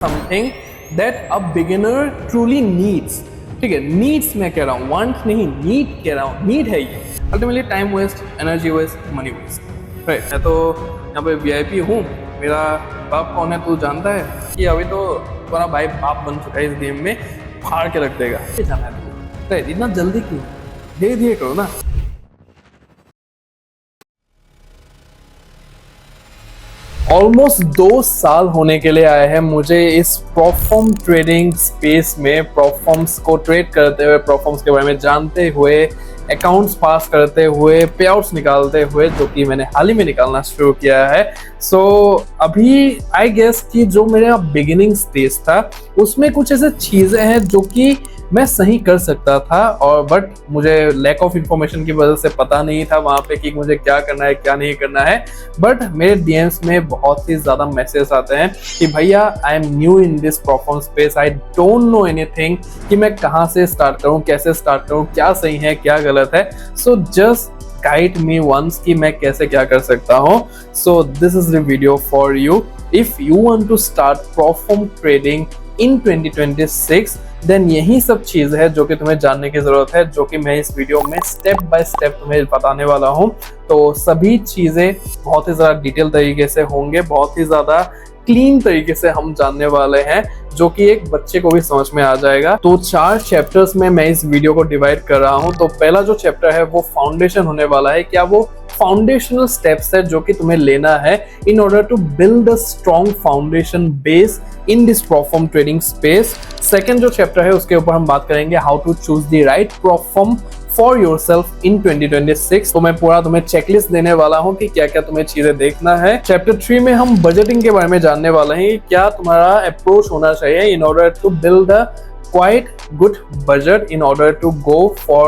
Something that a beginner truly needs. ठीक है, needs मैं कह रहा हूँ, वांट नहीं, नीड कह रहा हूँ। नीड है ये ultimately time waste, energy waste, money waste. Right, मैं तो यहाँ पे वीआईपी हूँ। मेरा बाप कौन है तू जानता है? कि अभी तो तुम्हारा भाई बाप बन चुका है इस गेम में, फाड़ के रख देगा। क्या जाना है तुमको? राइट, इतना जल्दी क्यों? धीरे धीरे करो ना। ऑलमोस्ट 2 साल होने के लिए आए हैं मुझे इस प्रोफॉर्म ट्रेडिंग स्पेस में, प्रोफॉर्म्स को ट्रेड करते हुए, प्रोफॉर्म्स के बारे में जानते हुए, अकाउंट्स पास करते हुए, पे आउट्स निकालते हुए, जो कि मैंने हाल ही में निकालना शुरू किया है। सो अभी आई गेस कि जो मेरा बिगिनिंग स्टेज था उसमें कुछ ऐसे चीज़ें हैं जो कि मैं सही कर सकता था, और बट मुझे लैक ऑफ इंफॉर्मेशन की वजह से पता नहीं था वहाँ पे कि मुझे क्या करना है क्या नहीं करना है। बट मेरे डीएम्स में बहुत ही ज़्यादा मैसेज आते हैं कि भैया I am new in this perform space, I don't know anything कि मैं कहाँ से स्टार्ट करूँ, कैसे स्टार्ट करूँ, क्या सही है क्या गलत है। So just guide me once कि मैं कैसे क्या कर सकता हूँ। So this is the video for you. If you want to start prop firm trading in 2026, then यही सब चीज है जो कि तुम्हें जानने की जरूरत है, जो कि मैं इस वीडियो में स्टेप बाय स्टेप तुम्हें बताने वाला हूं। तो सभी चीजें बहुत ही ज्यादा डिटेल तरीके से होंगे, बहुत ही ज्यादा क्लीन तरीके से हम जानने वाले हैं, जो कि एक बच्चे को भी समझ में आ जाएगा। तो 4 चैप्टर्स में मैं इस वीडियो को डिवाइड कर रहा हूं। तो पहला जो चैप्टर है वो फाउंडेशन होने वाला है। क्या वो फाउंडेशनल स्टेप्स है जो कि तुम्हें लेना है in order to build a strong foundation base in this prop firm trading space. Second जो चैप्टर है उसके ऊपर हम बात करेंगे how to choose the right prop firm for yourself in 2026। तो मैं पूरा तुम्हें चेकलिस्ट देने वाला हूं कि क्या क्या तुम्हें चीजें देखना है। चैप्टर 3 में हम बजटिंग के बारे में जानने वाले हैं, क्या तुम्हारा अप्रोच होना चाहिए in order to build a quite good budget in order to go for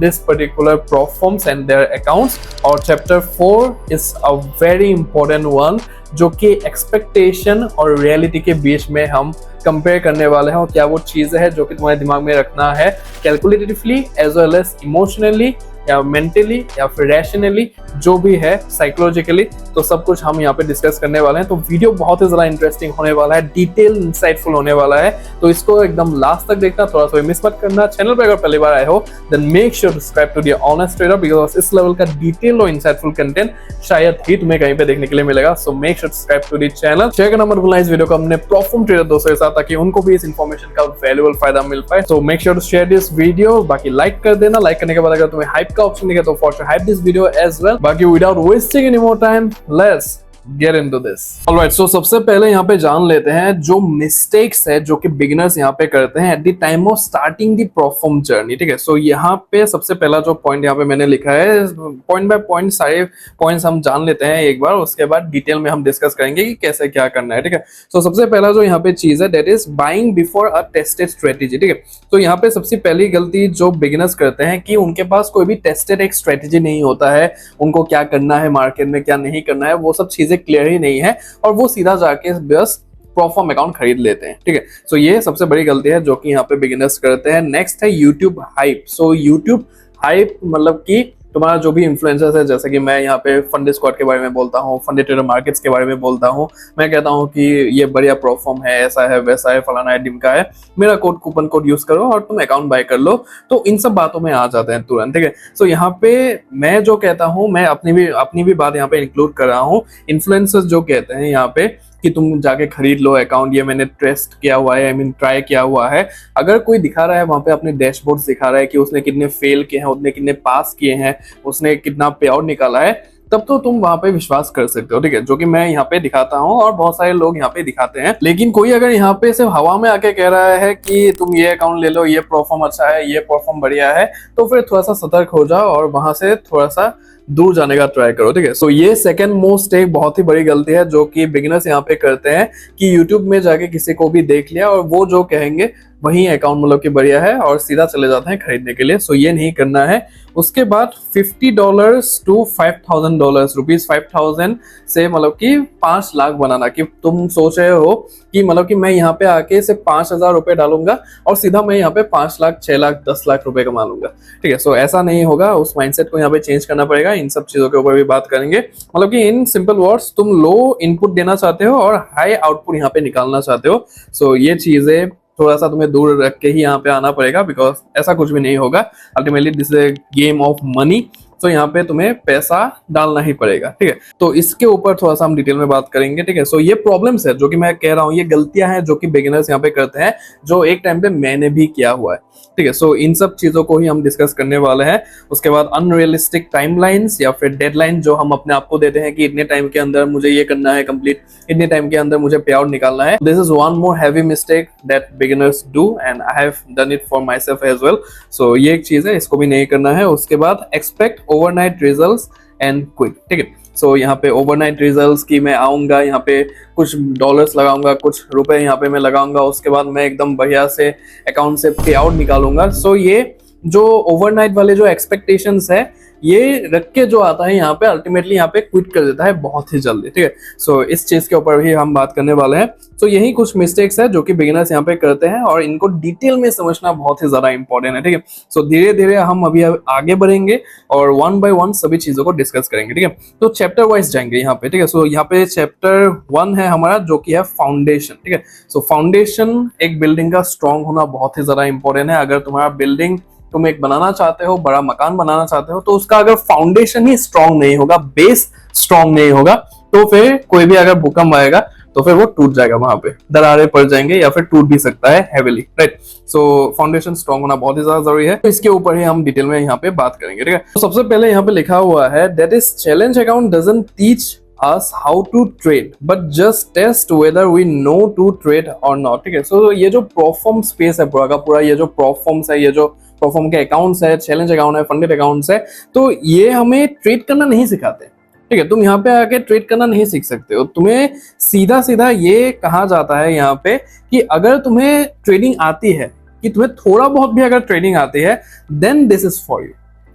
this particular platforms and their accounts. और chapter 4 is a very important one, जो कि एक्सपेक्टेशन और रियलिटी के बीच में हम कंपेयर करने वाले हैं, और क्या वो चीज़ है जो कि तुम्हारे दिमाग में रखना है calculatively as well as emotionally या मेंटली या फिर रैशनली, जो भी है साइकोलॉजिकली। तो सब कुछ हम यहाँ पे डिस्कस करने वाले हैं। तो वीडियो बहुत ही ज़्यादा इंटरेस्टिंग होने वाला है, डिटेल इंसाइटफुल होने वाला है। तो इसको एकदम लास्ट तक देखना, थोड़ा सा मिस मत करना। चैनल पर अगर पहली बार आए हो then make sure to subscribe to the honest trader, because इस लेवल का डिटेल और इंसाइटफुल कंटेंट शायद ही तुम्हें कहीं पे देखने के लिए मिलेगा। So make sure to subscribe to the channel. Share करना मत भूलना इस वीडियो को अपने परफॉर्म ट्रेडर दोस्तों के साथ, ताकि उनको भी इस इन्फॉर्मेशन का वैल्यूएबल फायदा मिल पाए। So make sure to share this video. बाकी लाइक कर देना, लाइक करने के बाद अगर तुम्हें हाइप का ऑप्शन दिखे तो for sure hype this video as well. बाकी without wasting any more time, let's get into this. Alright, so सबसे पहले यहाँ पे जान लेते हैं जो मिस्टेक्स है जो कि बिगिनर्स यहाँ पे करते हैं eight the time of starting the perform journey. ठीक है, सो यहाँ पे सबसे पहला जो पॉइंट यहाँ पे मैंने लिखा है, पॉइंट बाय पॉइंट सारे पॉइंट्स हम जान लेते हैं एक बार, उसके बाद डिटेल में हम डिस्कस करेंगे कि कैसे क्या करना है। ठीक है, सो सबसे पहला जो यहाँ पे चीज है that is buying before a tested strategy. ठीक है, तो यहाँ पे सबसे पहली गलती जो बिगिनर्स करते हैं कि उनके पास कोई भी टेस्टेड एक स्ट्रेटेजी नहीं होता है, उनको क्या करना है मार्केट में क्या नहीं करना है वो सब चीजें क्लियर ही नहीं है, और वो सीधा जाके बस परफॉर्म अकाउंट खरीद लेते हैं। ठीक है, सो ये सबसे बड़ी गलती है जो कि यहाँ पे बिगिनर्स करते हैं। नेक्स्ट है YouTube hype. So YouTube hype मतलब कि तुम्हारा जो भी इन्फ्लुएंसर्स है, जैसे कि मैं यहाँ पे फंडे स्क्वाड के बारे में बोलता हूँ, फंडे ट्रेडर मार्केट्स के बारे में बोलता हूँ, मैं कहता हूँ कि ये बढ़िया परफॉर्म है, ऐसा है वैसा है फलाना है डिमका है, मेरा कोड कूपन कोड यूज करो और तुम अकाउंट बाय कर लो। तो इन सब बातों में आ जाते हैं तुरंत। ठीक है, सो यहाँ पे मैं जो कहता हूँ, मैं अपनी भी बात यहाँ पे इंक्लूड कर रहा हूँ। इन्फ्लुएंसर्स जो कहते हैं यहाँ पे कि तुम जाके खरीद लो अकाउंट, ये मैंने टेस्ट किया हुआ है, आई मीन ट्राई किया हुआ है। अगर कोई दिखा रहा है वहां पे अपने डैशबोर्ड दिखा रहा है कि उसने कितने फेल किए हैं, उसने कितने पास किए हैं, उसने कितना पे आउट निकाला है, तब तो तुम वहां पे विश्वास कर सकते हो। ठीक है, जो कि मैं यहाँ पे दिखाता हूँ और बहुत सारे लोग यहाँ पे दिखाते हैं। लेकिन कोई अगर यहाँ पे सिर्फ हवा में आके कह रहा है कि तुम ये अकाउंट ले लो, ये परफॉर्म अच्छा है, ये परफॉर्म बढ़िया है, तो फिर थोड़ा सा सतर्क हो जाओ और वहां से थोड़ा सा दूर जाने का ट्राई करो। ठीक है, सो ये सेकंड मोस्ट एक बहुत ही बड़ी गलती है जो कि बिगिनर्स यहाँ पे करते हैं कि यूट्यूब में जाके किसी को भी देख लिया और वो जो कहेंगे वही अकाउंट मतलब कि बढ़िया है और सीधा चले जाते हैं खरीदने के लिए। सो ये नहीं करना है। उसके बाद $50 to $5,000, ₹5,000 से मतलब कि 5 लाख बनाना। कि तुम सोच रहे हो कि मतलब कि मैं यहाँ पे आके सिर्फ 5,000 रुपए डालूंगा और सीधा मैं यहाँ पे 5 लाख, 6 लाख, 10 लाख रुपए कमा लूंगा। ठीक है, सो ऐसा नहीं होगा, उस माइंडसेट को यहाँ पे चेंज करना पड़ेगा। इन सब चीजों के ऊपर भी बात करेंगे। मतलब कि इन सिंपल वर्ड्स, तुम लो इनपुट देना चाहते हो और हाई आउटपुट यहाँ पे निकालना चाहते हो। सो ये चीजें थोड़ा सा तुम्हें दूर रख के ही यहाँ पे आना पड़ेगा, बिकॉज ऐसा कुछ भी नहीं होगा। Ultimately this is a game of money. तो यहाँ पे तुम्हें पैसा डालना ही पड़ेगा। ठीक है, तो इसके ऊपर थोड़ा सा हम डिटेल में बात करेंगे। ठीक है, सो ये प्रॉब्लम्स है जो कि मैं कह रहा हूँ, ये गलतियां हैं जो कि बिगिनर्स यहाँ पे करते हैं, जो एक टाइम पे मैंने भी किया हुआ है। ठीक है, सो इन सब चीजों को ही हम डिस्कस करने वाले हैं। उसके बाद अनरियलिस्टिक टाइमलाइंस या फिर डेडलाइन जो हम अपने आप को देते हैं कि इतने टाइम के अंदर मुझे ये करना है कंप्लीट, इतने टाइम के अंदर मुझे पे आउट निकालना है। This is one more heavy mistake that beginners do and I have done it for myself as well. So ये एक चीज है, इसको भी नहीं करना है। उसके बाद expect overnight results and quick. ठीक है, सो यहाँ पे ओवरनाइट रिजल्ट्स की मैं आऊंगा, यहाँ पे कुछ डॉलर्स लगाऊंगा, कुछ रुपए यहाँ पे मैं लगाऊंगा, उसके बाद मैं एकदम बढ़िया से अकाउंट से पे आउट निकालूंगा। सो ये जो ओवरनाइट वाले जो एक्सपेक्टेशंस है, ये रख के जो आता है यहाँ पे अल्टीमेटली यहाँ पे क्विट कर देता है बहुत ही जल्दी। ठीक है, सो इस चीज के ऊपर भी हम बात करने वाले हैं। सो यही कुछ मिस्टेक्स है जो कि बिगिनर्स यहाँ पे करते हैं और इनको डिटेल में समझना बहुत ही ज्यादा इंपॉर्टेंट है। ठीक है, सो धीरे धीरे हम अभी आगे बढ़ेंगे और वन बाय वन सभी चीजों को डिस्कस करेंगे। ठीक है, तो चैप्टर वाइज जाएंगे यहाँ पे। ठीक है, सो यहाँ पे चैप्टर 1 है हमारा जो कि है फाउंडेशन। ठीक है, सो फाउंडेशन एक बिल्डिंग का स्ट्रॉन्ग होना बहुत ही ज्यादा इंपॉर्टेंट है। अगर तुम्हारा बिल्डिंग तुम एक बनाना चाहते हो, बड़ा मकान बनाना चाहते हो, तो उसका अगर फाउंडेशन ही स्ट्रांग नहीं होगा, बेस स्ट्रांग नहीं होगा, तो फिर कोई भी अगर भूकंप आएगा तो फिर वो टूट जाएगा, वहां पे दरारें पड़ जाएंगे या फिर टूट भी सकता है हेवीली। राइट, सो फाउंडेशन स्ट्रांग होना बहुत ही ज्यादा जरूरी है। तो इसके ऊपर ही हम डिटेल में यहाँ पे बात करेंगे। ठीक है, तो सबसे पहले यहाँ पे लिखा हुआ है that is challenge account doesn't teach us how to trade but just test whether we know to trade or not। ठीक है, सो ये जो प्रोफॉर्म स्पेस है पूरा का पूरा, ये जो प्रोफॉर्म्स है, ये जो प्रोफॉर्म के अकाउंट्स है, चैलेंज अकाउंट है, फंडेड अकाउंट्स है, तो ये हमें ट्रेड करना नहीं सिखाते। ठीक है, तुम यहाँ पे आके ट्रेड करना नहीं सीख सकते हो। तुम्हें सीधा सीधा ये कहा जाता है यहाँ पे कि अगर तुम्हें ट्रेडिंग आती है, कि तुम्हें थोड़ा बहुत भी अगर ट्रेडिंग आती है, then this is for you.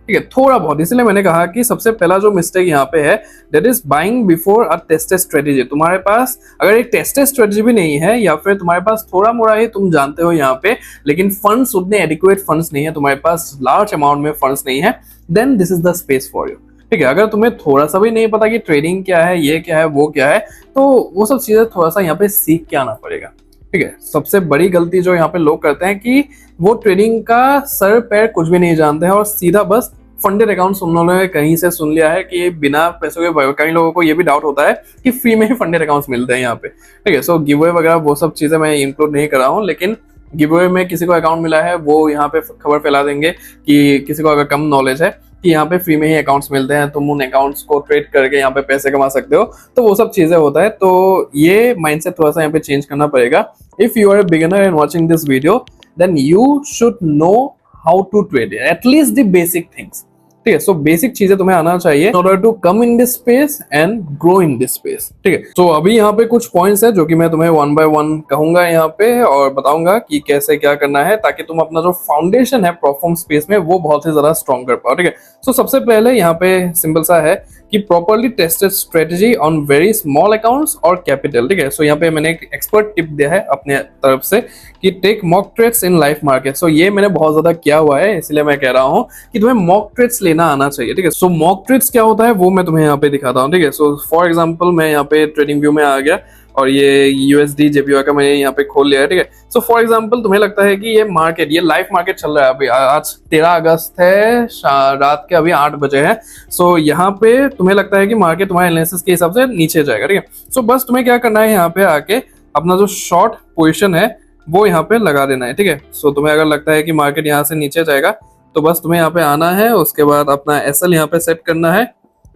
ठीक है, थोड़ा बहुत, इसलिए मैंने कहा कि सबसे पहला जो मिस्टेक यहाँ पे है that is buying before a tested strategy. तुम्हारे पास अगर एक टेस्टेड स्ट्रेटेजी भी नहीं है या फिर तुम्हारे पास थोड़ा मोड़ा ही तुम जानते हो यहाँ पे, लेकिन फंड्स उतने एडिक्वेट फंड्स नहीं है, तुम्हारे पास लार्ज अमाउंट में फंड्स नहीं है, then this is the space for you. ठीक है, अगर तुम्हें थोड़ा सा भी नहीं पता कि ट्रेडिंग क्या है, ये क्या है, वो क्या है, तो वो सब चीजें थोड़ा सा यहाँ पे सीख के आना पड़ेगा। ठीक है, सबसे बड़ी गलती जो यहाँ पे लोग करते हैं कि वो ट्रेडिंग का सर पैर कुछ भी नहीं जानते हैं और सीधा बस फंडेड अकाउंट्स उन्होंने कहीं से सुन लिया है कि बिना पैसों के, कई लोगों को ये भी डाउट होता है कि फ्री में ही फंडेड अकाउंट्स मिलते हैं यहाँ पे। ठीक है, सो गिव अवे वगैरह वो सब चीजें मैं इंक्लूड नहीं कर रहा हूँ, लेकिन गिव अवे में किसी को अकाउंट मिला है वो यहाँ पे खबर फैला देंगे कि किसी को अगर कम नॉलेज है कि यहाँ पे फ्री में ही अकाउंट्स मिलते हैं, तुम उन अकाउंट्स को ट्रेड करके यहाँ पे पैसे कमा सकते हो, तो वो सब चीजें होता है। तो ये माइंडसेट थोड़ा सा यहाँ पे चेंज करना पड़ेगा। If you are a beginner and watching this video, then you should know how to trade, at least the basic things. ठीक है, सो बेसिक चीजें तुम्हें आना चाहिए in order to come in this space and grow in this space। ठीक है, तो अभी यहाँ पे कुछ पॉइंट्स है जो कि मैं तुम्हें वन बाय वन कहूंगा यहाँ पे और बताऊंगा कि कैसे क्या करना है ताकि तुम अपना जो फाउंडेशन है परफॉर्म स्पेस में वो बहुत ही ज्यादा स्ट्रॉन्ग कर पाओ। ठीक है, सो सबसे पहले यहाँ पे सिंपल सा है कि properly tested strategy on very small accounts और कैपिटल। ठीक है, सो यहाँ पे मैंने एक एक्सपर्ट टिप दिया है अपने तरफ से कि take mock trades in live market. So ये मैंने बहुत ज्यादा किया हुआ है, इसलिए मैं कह रहा हूँ कि तुम्हें मॉक ट्रेड्स लेना आना चाहिए। ठीक है, सो मॉक ट्रेड्स क्या होता है वो मैं तुम्हें यहाँ पे दिखाता हूँ। ठीक है, सो फॉर एग्जाम्पल मैं यहाँ पे ट्रेडिंग व्यू में आ गया और ये यूएसडी जेपीवाई का मैंने यहाँ पे खोल लिया है। ठीक है, सो फॉर एग्जांपल तुम्हें लगता है कि ये मार्केट, ये लाइव मार्केट चल रहा है, अभी आज 13 अगस्त है, रात के अभी 8 बजे है। सो यहाँ पे तुम्हें लगता है कि मार्केट तुम्हारे एनालिसिस के हिसाब से नीचे जाएगा। ठीक है, सो बस तुम्हें क्या करना है, यहाँ पे आके अपना जो शॉर्ट पोजिशन है वो यहाँ पे लगा देना है। ठीक है, सो तुम्हें अगर लगता है कि मार्केट यहाँ से नीचे जाएगा तो बस तुम्हें यहाँ पे आना है, उसके बाद अपना एसएल यहाँ पे सेट करना है,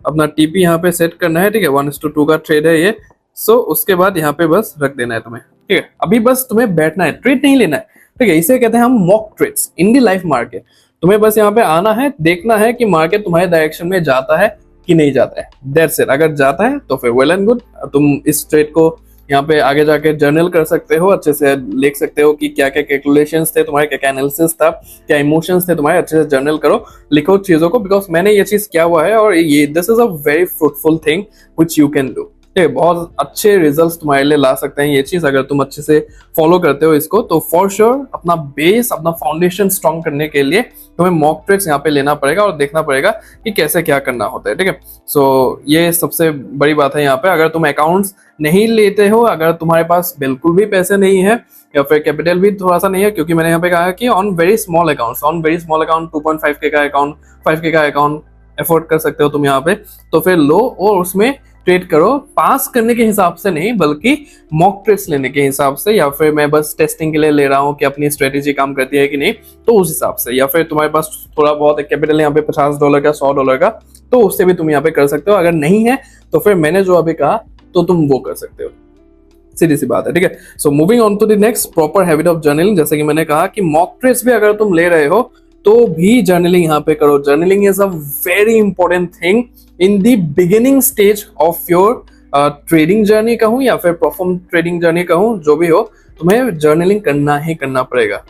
अपना टीपी यहाँ पे सेट करना है। ठीक है, 1:2 का ट्रेड है ये। सो उसके बाद यहाँ पे बस रख देना है तुम्हें। ठीक है, अभी बस तुम्हें बैठना है, ट्रेड नहीं लेना है। ठीक है, इसे कहते हैं हम mock trades in the live market. तुम्हें बस यहाँ पे आना है, देखना है कि मार्केट तुम्हारे डायरेक्शन में जाता है कि नहीं जाता है, दैट्स इट। अगर जाता है तो फिर वेल एंड गुड, तुम इस ट्रेड को यहाँ पे आगे जाके जर्नल कर सकते हो, अच्छे से लिख सकते हो कि क्या क्या कैलकुलेशंस थे तुम्हारे, क्या क्या एनालिसिस था, क्या इमोशंस थे तुम्हारे, अच्छे से जर्नल करो, लिखो चीजों को, बिकॉज मैंने ये चीज किया हुआ है और ये this is a very fruitful thing which you can do. ठीक है, बहुत अच्छे रिजल्ट्स तुम्हारे लिए ला सकते हैं ये चीज अगर तुम अच्छे से फॉलो करते हो इसको। तो फॉर श्योर अपना बेस, अपना फाउंडेशन स्ट्रॉन्ग करने के लिए तुम्हें मॉक ट्रेड्स यहाँ पे लेना पड़ेगा और देखना पड़ेगा कि कैसे क्या करना होता है। ठीक है, सो ये सबसे बड़ी बात है यहाँ पे। अगर तुम अकाउंट्स नहीं लेते हो, अगर तुम्हारे पास बिल्कुल भी पैसे नहीं है या फिर कैपिटल भी थोड़ा सा नहीं है, क्योंकि मैंने यहाँ पे कहा कि on very small account 2.5K का अकाउंट, 5K का अकाउंट एफोर्ड कर सकते हो तुम यहाँ पे, तो फिर लो और उसमें ट्रेड करो, पास करने के हिसाब से नहीं बल्कि मॉक ट्रेड्स लेने के हिसाब से, या फिर मैं बस टेस्टिंग के लिए ले रहा हूँ कि अपनी स्ट्रेटेजी काम करती है कि नहीं, तो उस हिसाब से। या फिर तुम्हारे पास थोड़ा बहुत कैपिटल यहाँ पे $50 का, $100 का, तो उससे भी तुम यहाँ पे कर सकते हो। अगर नहीं है तो फिर मैंने जो अभी कहा तो तुम वो कर सकते हो, सीधी सी बात है। ठीक है, so moving on to the next, proper habit of journaling. जैसे कि मैंने कहा कि मॉक ट्रेड्स भी अगर तुम ले रहे हो तो भी जर्नलिंग यहाँ पे करो। Journaling is a very important thing in the beginning stage of your trading journey कहूँ या फिर परफॉर्म ट्रेडिंग जर्नी कहूँ, जो भी हो, तुम्हें जर्नलिंग करना ही करना पड़ेगा।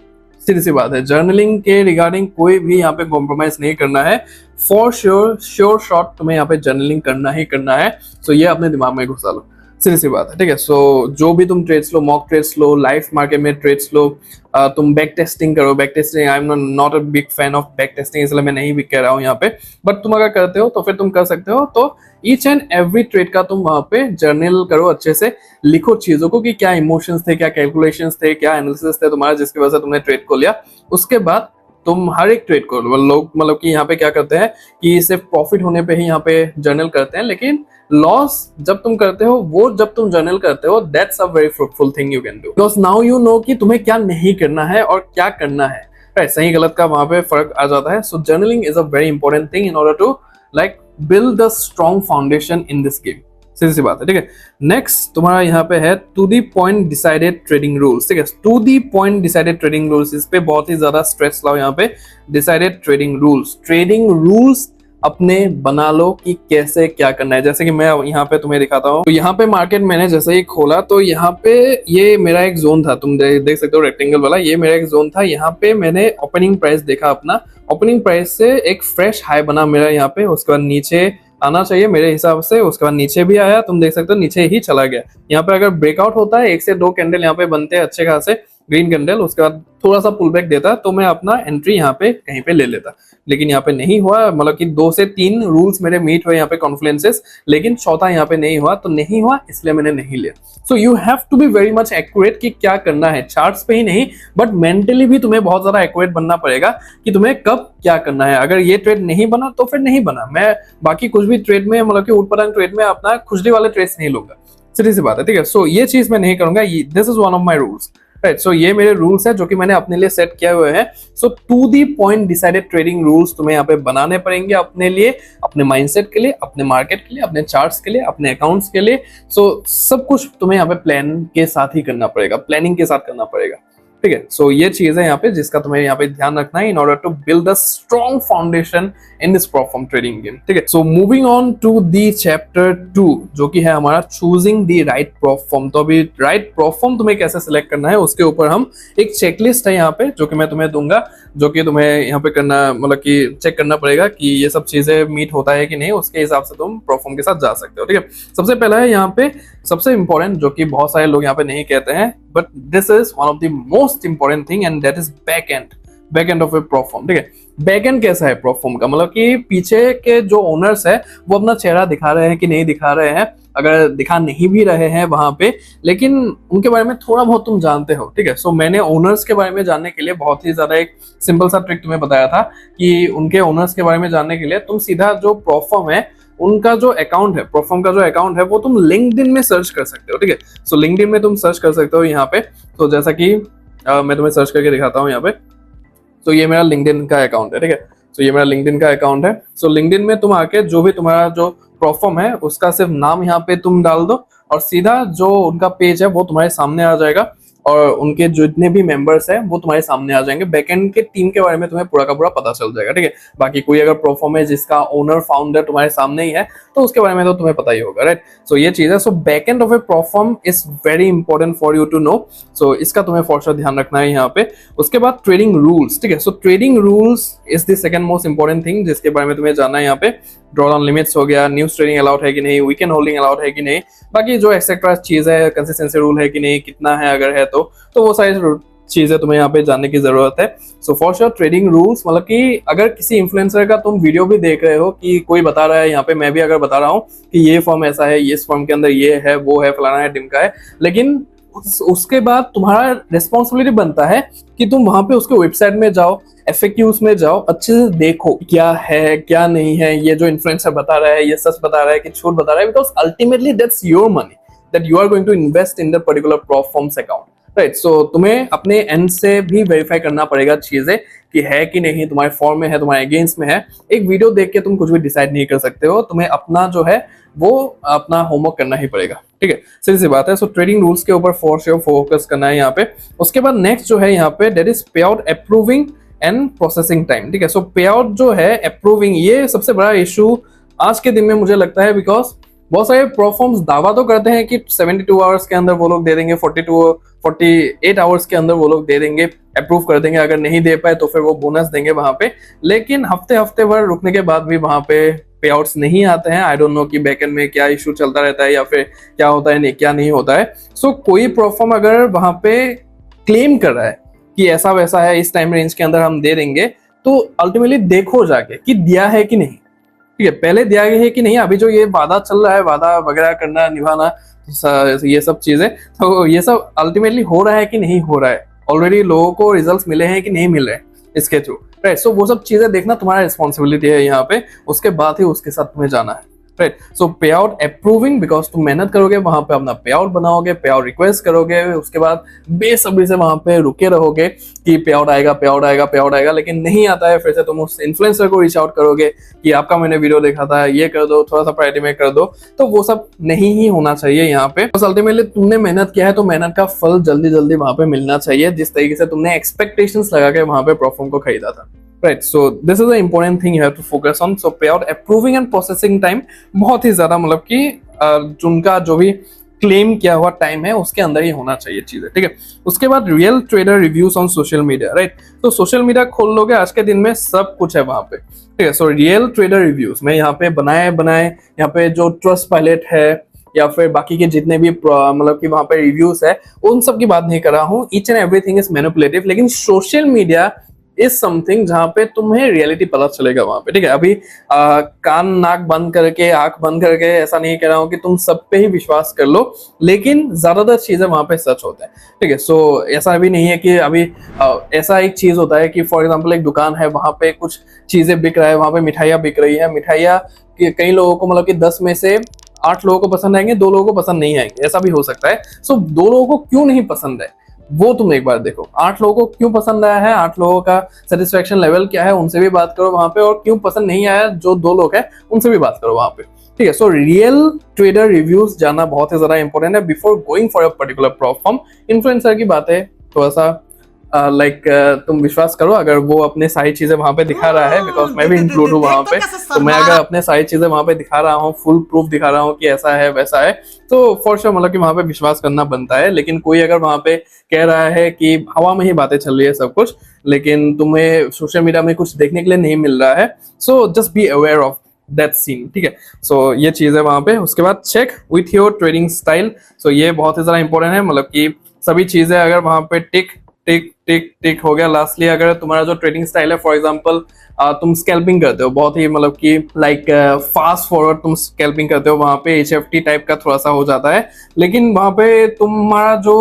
सीधी सी बात है, जर्नलिंग के रिगार्डिंग कोई भी यहाँ पे कॉम्प्रोमाइज नहीं करना है। फॉर श्योर शॉर्ट तुम्हें यहाँ पे जर्नलिंग करना ही करना है। सो ये अपने दिमाग में घुसा लो, सीधी सी बात है। ठीक है, सो जो भी तुम ट्रेड्स लो, मॉक ट्रेड्स लो, लाइव मार्केट में ट्रेड्स लो, तुम बैक टेस्टिंग करो। Back testing, I am not a big fan of back testing, इसलिए मैं नहीं भी कह रहा हूँ यहाँ पे, बट तुम अगर करते हो तो फिर तुम कर सकते हो। तो ईच एंड एवरी ट्रेड का तुम वहां पे जर्नल करो, अच्छे से लिखो चीजों को कि क्या इमोशंस थे, क्या कैलकुलेशंस थे, क्या एनालिसिस थे तुम्हारा जिसकी वजह से तुमने ट्रेड को लिया। उसके बाद तुम हर एक ट्रेड को, लोग मतलब कि यहाँ पे क्या करते हैं कि सिर्फ प्रॉफिट होने पे ही यहाँ पे जर्नल करते हैं, लेकिन लॉस जब तुम करते हो, वो जब तुम जर्नल करते हो, that's a very fruitful thing you can do, because now you know कि तुम्हें क्या नहीं करना है और क्या करना है। राइट, सही गलत का वहां पे फर्क आ जाता है। So journaling is a very important thing in order to like build the strong foundation in this game. सीधी सी बात है। ठीक है, नेक्स्ट तुम्हारा यहाँ पे है to the point decided trading rules. ठीक है, to the point decided trading rules, इस पे बहुत ही ज्यादा स्ट्रेस लाओ यहाँ पे। डिसाइडेड ट्रेडिंग रूल्स अपने बना लो कि कैसे क्या करना है। जैसे कि मैं यहाँ पे तुम्हें दिखाता हूँ, तो यहाँ पे मार्केट मैंने जैसे ही खोला तो यहाँ पे ये मेरा एक जोन था, तुम देख सकते हो रेक्टेंगल वाला, ये मेरा एक जोन था। यहाँ पे मैंने ओपनिंग प्राइस देखा, अपना ओपनिंग प्राइस से एक फ्रेश हाई बना मेरा यहाँ पे, उसके बाद नीचे आना चाहिए मेरे हिसाब से, उसके बाद नीचे भी आया, तुम देख सकते हो नीचे ही चला गया। यहाँ पे अगर ब्रेकआउट होता है, 1 से 2 कैंडल यहाँ पे बनते हैं अच्छे खासे ग्रीन कैंडल, उसके बाद थोड़ा सा पुल बैक देता तो मैं अपना एंट्री यहाँ पे कहीं पे ले लेता, लेकिन यहाँ पे नहीं हुआ। मतलब कि 2 से 3 रूल्स मेरे मीट हुए यहाँ पे कॉन्फ्लुएंसेस, लेकिन चौथा यहाँ पे नहीं हुआ, तो नहीं हुआ इसलिए मैंने नहीं लिया। So you have to be very much accurate कि क्या करना है, चार्ट्स पे ही नहीं बट मेंटली भी तुम्हें बहुत ज्यादा एक्यूरेट बनना पड़ेगा कि तुम्हें कब क्या करना है। अगर ये ट्रेड नहीं बना तो फिर नहीं बना, मैं बाकी कुछ भी ट्रेड में, मतलब कि ऊट-पटांग ट्रेड में अपना खुजली वाले ट्रेड्स नहीं लूंगा, सीधी सी बात है। ठीक है, सो ये चीज मैं नहीं करूंगा, this is one of my rules. Right, so ये मेरे रूल्स है जो कि मैंने अपने लिए सेट किए हुए हैं। So to the point decided trading rules तुम्हें यहाँ पे बनाने पड़ेंगे अपने लिए, अपने माइंडसेट के लिए, अपने मार्केट के लिए, अपने चार्ट्स के लिए, अपने अकाउंट्स के लिए। सो सब कुछ तुम्हें यहाँ पे प्लान के साथ ही करना पड़ेगा, प्लानिंग के साथ करना पड़ेगा। ठीक है, सो ये चीज है यहाँ पे जिसका तुम्हें यहाँ पे ध्यान रखना है in order to build the strong foundation in this prop trading game. ठीक है, so moving on to the chapter 2 जो कि है हमारा choosing the right prop firm. तो अभी राइट प्रॉप फॉर्म तुम्हें कैसे सिलेक्ट करना है उसके ऊपर हम एक चेकलिस्ट है यहाँ पे जो कि मैं तुम्हें दूंगा, जो कि तुम्हें यहाँ पे करना, मतलब कि चेक करना पड़ेगा कि ये सब चीजें मीट होता है कि नहीं, उसके हिसाब से तुम प्रॉप फॉर्म के साथ जा सकते हो। ठीक है, सबसे पहला है यहाँ पे सबसे इंपॉर्टेंट, जो कि बहुत सारे लोग यहाँ पे नहीं कहते हैं, but this is one of the most important thing and that is back end of A prop form. ठीक है, बैक एंड कैसा है प्रॉप फॉर्म का, मतलब कि पीछे के जो ओनर्स है वो अपना चेहरा दिखा रहे हैं कि नहीं दिखा रहे हैं, अगर दिखा नहीं भी रहे हैं वहां पे, लेकिन उनके बारे में थोड़ा बहुत तुम जानते हो। ठीक है, सो मैंने ओनर्स के बारे में जानने के लिए बहुत ही ज्यादा एक सिंपल सा ट्रिक तुम्हें बताया था कि उनके ओनर्स के बारे में जानने के लिए तुम सीधा जो प्रॉप फॉर्म है उनका जो अकाउंट है, प्रोफॉर्म का जो अकाउंट है, वो तुम लिंक्डइन में सर्च कर सकते हो। ठीक है, सो लिंक्डइन में तुम सर्च कर सकते हो यहाँ पे। तो जैसा कि मैं तुम्हें सर्च करके दिखाता हूँ यहाँ पे। तो ये मेरा लिंक्डइन का अकाउंट है। ठीक है, तो ये मेरा लिंक्डइन का अकाउंट है। सो लिंक्डइन में तुम आके जो भी तुम्हारा जो प्रोफॉर्म है उसका सिर्फ नाम यहाँ पे तुम डाल दो और सीधा जो उनका पेज है वो तुम्हारे सामने आ जाएगा और उनके जितने भी मेंबर्स हैं वो तुम्हारे सामने आ जाएंगे। बैकएंड के टीम के बारे में तुम्हें पूरा का पूरा पता चल जाएगा। ठीक है, बाकी कोई अगर प्रोफॉर्म है जिसका ओनर फाउंडर तुम्हारे सामने ही है तो उसके बारे में तो तुम्हें पता ही होगा। राइट, सो ये चीज है। So backend of a prop firm is very important for you to know. So इसका तुम्हें फॉर श्योर ध्यान रखना है यहाँ पे। उसके बाद ट्रेडिंग रूल्स। ठीक है, सो trading rules is the second most important thing जिसके बारे में तुम्हें जानना है यहाँ पे। ड्रॉ डाउन लिमिट्स हो गया, न्यूज ट्रेडिंग अलाउड है कि नहीं, वीकेंड होल्डिंग अलाउड है कि नहीं, बाकी जो एक्सेट्रा चीज है, कंसिस्टेंसी रूल है कि नहीं, कितना है अगर है तो वो सारी चीजें तुम्हें यहाँ पे जानने की जरूरत है। So for sure trading rules, मतलब कि अगर किसी इन्फ्लुएंसर का तुम वीडियो भी देख रहे हो कि कोई बता रहा है, यहाँ पे मैं भी अगर बता रहा हूँ कि ये फॉर्म ऐसा है, इस फॉर्म के अंदर ये है, वो है, फलाना है, ढिमका है, लेकिन उसके बाद तुम्हारा रिस्पॉन्सिबिलिटी बनता है कि तुम वहां पे उसके वेबसाइट में जाओ, FAQs में जाओ, अच्छे से देखो क्या है क्या नहीं है, ये जो इन्फ्लुएंसर बता रहा है ये सच बता रहा है कि झूठ बता रहा है, because ultimately that's your money that you are going to invest in the particular prop firm's account, right. So तुम्हें अपने एंड से भी वेरीफाई करना पड़ेगा चीजें कि है कि नहीं, तुम्हारे फॉर्म में है, तुम्हारे अगेंस्ट में है। एक वीडियो देख के तुम कुछ भी डिसाइड नहीं कर सकते हो, तुम्हें अपना जो है वो अपना होमवर्क करना ही पड़ेगा, ठीक है, सीधी सी बात है। सो ट्रेडिंग रूल्स के ऊपर फॉर श्योर फोकस करना है यहाँ पे। उसके बाद नेक्स्ट जो है यहाँ पे दैट इज पे out approving and processing time, ठीक है। सो पे आउट जो है अप्रूविंग, ये सबसे बड़ा इशू आज के दिन में मुझे लगता है, बिकॉज बहुत सारे प्रोफॉर्म्स दावा तो करते हैं कि 72 आवर्स के अंदर वो लोग दे देंगे, 48 आवर्स के अंदर वो लोग दे देंगे, अप्रूव कर देंगे, अगर नहीं दे पाए तो फिर वो बोनस देंगे वहां पे, लेकिन हफ्ते भर रुकने के बाद भी वहां पे पे आउट्स नहीं आते हैं। आई डोंट नो कि बैकएंड में क्या इशू चलता रहता है या फिर क्या होता है, नहीं क्या नहीं होता है। सो कोई प्रोफॉर्म अगर वहां पे क्लेम कर रहा है कि ऐसा वैसा है, इस टाइम रेंज के अंदर हम दे देंगे, तो अल्टीमेटली देखो जाके कि दिया है कि नहीं, ठीक है, पहले दिया गया है कि नहीं। अभी जो ये वादा चल रहा है, वादा वगैरह करना, निभाना, ये सब चीजें, तो ये सब अल्टीमेटली हो रहा है कि नहीं हो रहा है, ऑलरेडी लोगों को रिजल्ट्स मिले हैं कि नहीं मिल रहे इसके थ्रू, राइट। सो वो सब चीजें देखना तुम्हारा रिस्पॉन्सिबिलिटी है यहाँ पे, उसके बाद ही उसके साथ तुम्हें जाना है, right. So payout approving, because तुम मेहनत करोगे वहां पे, अपना पे आउट बनाओगे, पे आउट रिक्वेस्ट करोगे, उसके बाद बेसब्री से वहां पे रुके रहोगे कि पे आउट आएगा, पे आउट आएगा, पे आउट आएगा, लेकिन नहीं आता है। फिर से तुम उस इन्फ्लुएंसर को रीच आउट करोगे कि आपका मैंने वीडियो देखा था, ये कर दो, थोड़ा सा प्रायोरिटी में कर दो, तो वो सब नहीं ही होना चाहिए यहाँ पे। बस अल्टीमेटली तुमने मेहनत किया है तो मेहनत का फल जल्दी जल्दी वहां पे मिलना चाहिए, जिस तरीके से तुमने एक्सपेक्टेशंस लगा के वहां पे प्रोफॉर्म को खरीदा था, right. So this is the important thing you have to focus on. So payout approving and processing time बहुत ही ज्यादा, मतलब कि उनका जो भी क्लेम किया हुआ टाइम है उसके अंदर ही होना चाहिए चीजें, ठीक है। उसके बाद real trader reviews on social media, right. तो सोशल मीडिया खोल लोगे आज के दिन में सब कुछ है वहां पे, ठीक है। सो रियल ट्रेडर रिव्यूज में यहाँ पे बनाए यहाँ पे जो ट्रस्ट पायलट है या फिर बाकी के जितने भी मतलब कि वहां पे रिव्यूज है, उन सब की बात नहीं कर रहा हूँ। Each and everything is manipulative, लेकिन सोशल मीडिया इज समथिंग जहां पे तुम्हें रियलिटी पता चलेगा वहां पे, ठीक है। अभी कान नाक बंद करके, आंख बंद करके ऐसा नहीं कह रहा हूं कि तुम सब पे ही विश्वास कर लो, लेकिन ज्यादातर चीजें वहां पे सच होता है, ठीक है। सो ऐसा भी नहीं है कि अभी ऐसा एक चीज होता है कि फॉर एग्जाम्पल एक दुकान है, वहां पे कुछ चीजें बिक रहा है, वहां पे मिठाइयाँ बिक रही है, मिठाइयाँ कई लोगों को, मतलब कि 10 में से 8 लोगों को पसंद आएंगे, 2 लोगों को पसंद नहीं आएंगे, ऐसा भी हो सकता है। सो 2 लोगों को क्यों नहीं पसंद है वो तुम एक बार देखो, 8 लोगों को क्यों पसंद आया है, 8 लोगों का सेटिस्फेक्शन लेवल क्या है, उनसे भी बात करो वहां पे, और क्यों पसंद नहीं आया जो 2 लोग हैं उनसे भी बात करो वहां पे, ठीक है। सो रियल ट्रेडर रिव्यूज जानना बहुत ही ज्यादा इंपॉर्टेंट है before going for a particular platform. Influencer की बातें थोड़ा सा तुम विश्वास करो अगर वो अपने सारी चीजें वहां पे दिखा रहा है, बिकॉज मैं भी इंक्लूड हूँ वहां पे, तो मैं अगर अपने सारी चीजें वहां पे दिखा रहा हूँ, फुल प्रूफ दिखा रहा हूँ कि ऐसा है वैसा है, तो फॉर श्योर मतलब कि वहां पे विश्वास करना बनता है। लेकिन कोई अगर वहां पे कह रहा है कि हवा में ही बातें चल रही है सब कुछ, लेकिन तुम्हें सोशल मीडिया में कुछ देखने के लिए नहीं मिल रहा है, so just be aware of that scene, ठीक है। सो ये चीज है वहां पे। उसके बाद check with your trading style, so ये बहुत ही ज्यादा इंपॉर्टेंट है, मतलब कि सभी चीजें अगर वहां पे टिक टिक टिक टिक हो गया। लास्टली अगर तुम्हारा जो ट्रेडिंग स्टाइल है, फॉर एग्जांपल तुम स्कैल्पिंग करते हो, बहुत ही मतलब कि लाइक फास्ट फॉरवर्ड तुम स्कैल्पिंग करते हो, वहां पे HFT टाइप का थोड़ा सा हो जाता है, लेकिन वहां पे तुम्हारा जो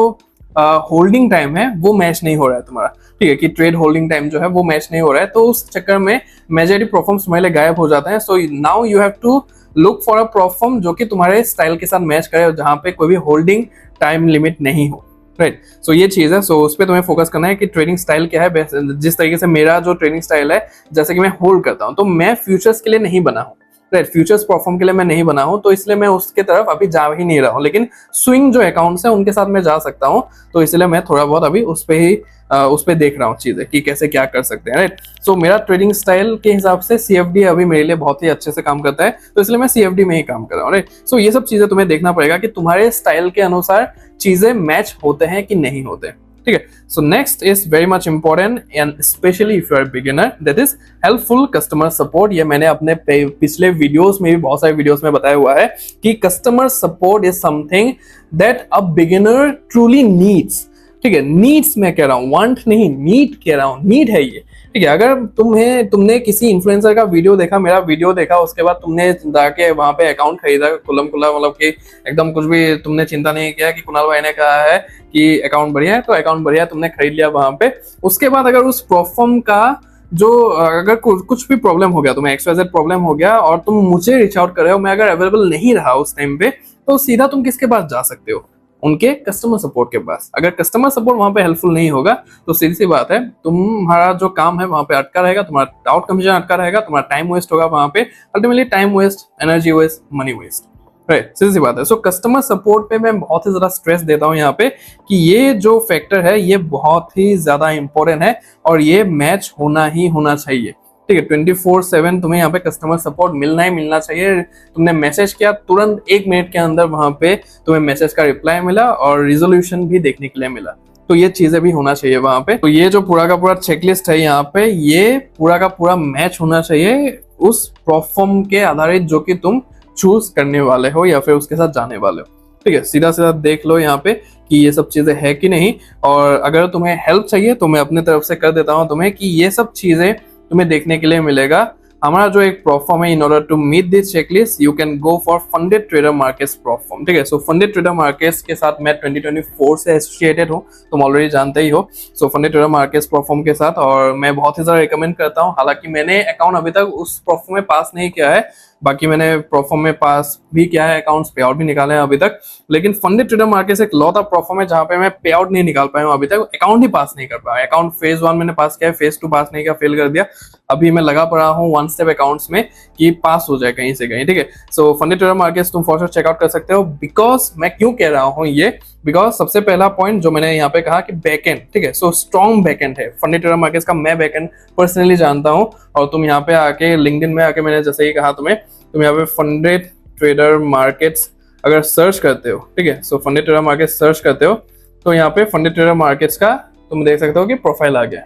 होल्डिंग टाइम है वो मैच नहीं हो रहा है तुम्हारा, ठीक है, कि ट्रेड होल्डिंग टाइम जो है वो मैच नहीं हो रहा है, तो उस चक्कर में मेजॉरिटी प्रोफॉर्म्स तुम्हारे गायब हो जाते हैं। So now you have to look for a prop firm जो कि तुम्हारे स्टाइल के साथ मैच करे, जहां पे कोई भी होल्डिंग टाइम लिमिट नहीं हो, राइट। सो ये चीज है, सो उस पर तुम्हें फोकस करना है कि ट्रेडिंग स्टाइल क्या है। जिस तरीके से मेरा जो ट्रेडिंग स्टाइल है, जैसे कि मैं होल्ड करता हूँ, तो मैं फ्यूचर्स के लिए नहीं बना हूँ, राइट, फ्यूचर्स परफॉर्म के लिए मैं नहीं बना हूं, तो इसलिए मैं उसके तरफ अभी जा ही नहीं रहा हूं, लेकिन स्विंग जो अकाउंट्स हैं उनके साथ मैं जा सकता हूं, तो इसलिए मैं थोड़ा बहुत अभी उस पे देख रहा हूं चीजें कि कैसे क्या कर सकते हैं, राइट। सो मेरा ट्रेडिंग स्टाइल के हिसाब से CFD अभी मेरे लिए बहुत ही अच्छे से काम करता है, तो इसलिए मैं CFD में ही काम कर रहा हूँ, राइट। सो ये सब चीजें तुम्हें देखना पड़ेगा कि तुम्हारे स्टाइल के अनुसार चीजें मैच होते हैं कि नहीं होते, ठीक है। So next is very much important and specially if you are beginner, that is helpful customer support. ये मैंने अपने पिछले वीडियोस में भी, बहुत सारे वीडियोस में बताया हुआ है कि customer support is something that a beginner truly needs. ठीक है, नीड्स मैं कह रहा हूँ, वांट नहीं, नीड कह रहा हूँ, नीड है ये। ठीक है, अगर तुमने किसी इन्फ्लुएंसर का वीडियो देखा, मेरा वीडियो देखा, उसके बाद तुमने जाके वहां पे अकाउंट खरीदा खुल्लम खुल्ला, मतलब कि एकदम कुछ भी तुमने चिंता नहीं किया कि कुणाल भाई ने कहा है कि अकाउंट बढ़िया है तो अकाउंट बढ़िया है, तुमने खरीद लिया वहां पे। उसके बाद अगर उस प्लेटफॉर्म का जो अगर कुछ भी प्रॉब्लम हो गया, तुम्हें XYZ प्रॉब्लम हो गया और तुम मुझे रीच आउट कर रहे हो, मैं अगर अवेलेबल नहीं रहा उस टाइम पे, तो सीधा तुम किसके पास जा सकते हो? उनके कस्टमर सपोर्ट के पास। अगर कस्टमर सपोर्ट वहां पे हेल्पफुल नहीं होगा तो सीधी सी बात है, तुम्हारा जो काम है वहां पे अटका रहेगा, तुम्हारा डाउट कमीशन अटका रहेगा, तुम्हारा टाइम वेस्ट होगा वहां पे, ultimately time waste, energy waste, money waste. Right, सीधी सी बात है। सो कस्टमर सपोर्ट पे मैं बहुत ही ज्यादा स्ट्रेस देता हूँ यहाँ पे कि ये जो फैक्टर है ये बहुत ही ज्यादा इंपॉर्टेंट है और ये मैच होना ही होना चाहिए। ठीक है, 24/7 तुम्हें यहाँ पे कस्टमर सपोर्ट मिलना ही मिलना चाहिए। तुमने मैसेज किया, तुरंत 1 मिनट के अंदर वहां पे तुम्हें मैसेज का रिप्लाई मिला और रिजोल्यूशन भी देखने के लिए मिला। तो ये चीजें भी होना चाहिए वहां पे। तो ये जो पूरा का पूरा चेकलिस्ट है यहाँ पे, ये पूरा का पूरा मैच होना चाहिए उस प्लेटफॉर्म के आधारित जो कि तुम चूज करने वाले हो या फिर उसके साथ जाने वाले हो। ठीक है, सीधा सीधा देख लो यहाँ पे कि ये सब चीजें है कि नहीं। और अगर तुम्हें हेल्प चाहिए तो मैं अपने तरफ से कर देता हूँ तुम्हें कि ये सब चीजें तुम्हें देखने के लिए मिलेगा। हमारा जो एक प्लेटफॉर्म है, in order to meet this checklist you can go for funded trader markets platform. ठीक है, सो फंडेड ट्रेडर मार्केट्स के साथ मैं 2024 से एसोसिएटेड हूँ, तुम ऑलरेडी जानते ही हो। सो फंडेड ट्रेडर मार्केट्स प्लेटफॉर्म के साथ, और मैं बहुत ही ज्यादा रिकमेंड करता हूँ। हालांकि मैंने अकाउंट अभी तक उस प्लेटफॉर्म में पास नहीं किया है, बाकी मैंने प्लेटफॉर्म में पास भी किया है, अकाउंट्स पे आउट भी निकाले हैं अभी तक, लेकिन फंडेड ट्रेडर मार्केट्स एक लौता प्लेटफॉर्म है जहां पे मैं पे आउट नहीं निकाल पाया हूं अभी तक, अकाउंट ही पास नहीं कर पाया। अकाउंट फेज 1 मैंने पास किया है, फेज 2 पास नहीं किया, फेल कर दिया। अभी मैं लगा पड़ा हूँ 1 स्टेप अकाउंट्स में कि पास हो जाए कहीं से कहीं। ठीक है, सो फंडेड ट्रेडर मार्केट्स तुम फॉर श्योर चेकआउट कर सकते हो। बिकॉज मैं क्यों कह रहा हूँ ये, बिकॉज सबसे पहला पॉइंट जो मैंने यहाँ पे कहा कि बैकएंड, ठीक है, सो स्ट्रॉन्ग बैकएंड है फंडेड ट्रेडर मार्केट्स का। मैं बैकएंड पर्सनली जानता हूँ, और तुम यहाँ पे आके लिंक्डइन में आके, मैंने जैसे ही कहा तुम्हें, तुम यहाँ पे फंडेड ट्रेडर मार्केट्स अगर सर्च करते हो, ठीक है, सो फंडेड ट्रेडर मार्केट सर्च करते हो तो यहाँ पे फंडेड ट्रेडर मार्केट्स का तुम देख सकते हो कि प्रोफाइल आ गया।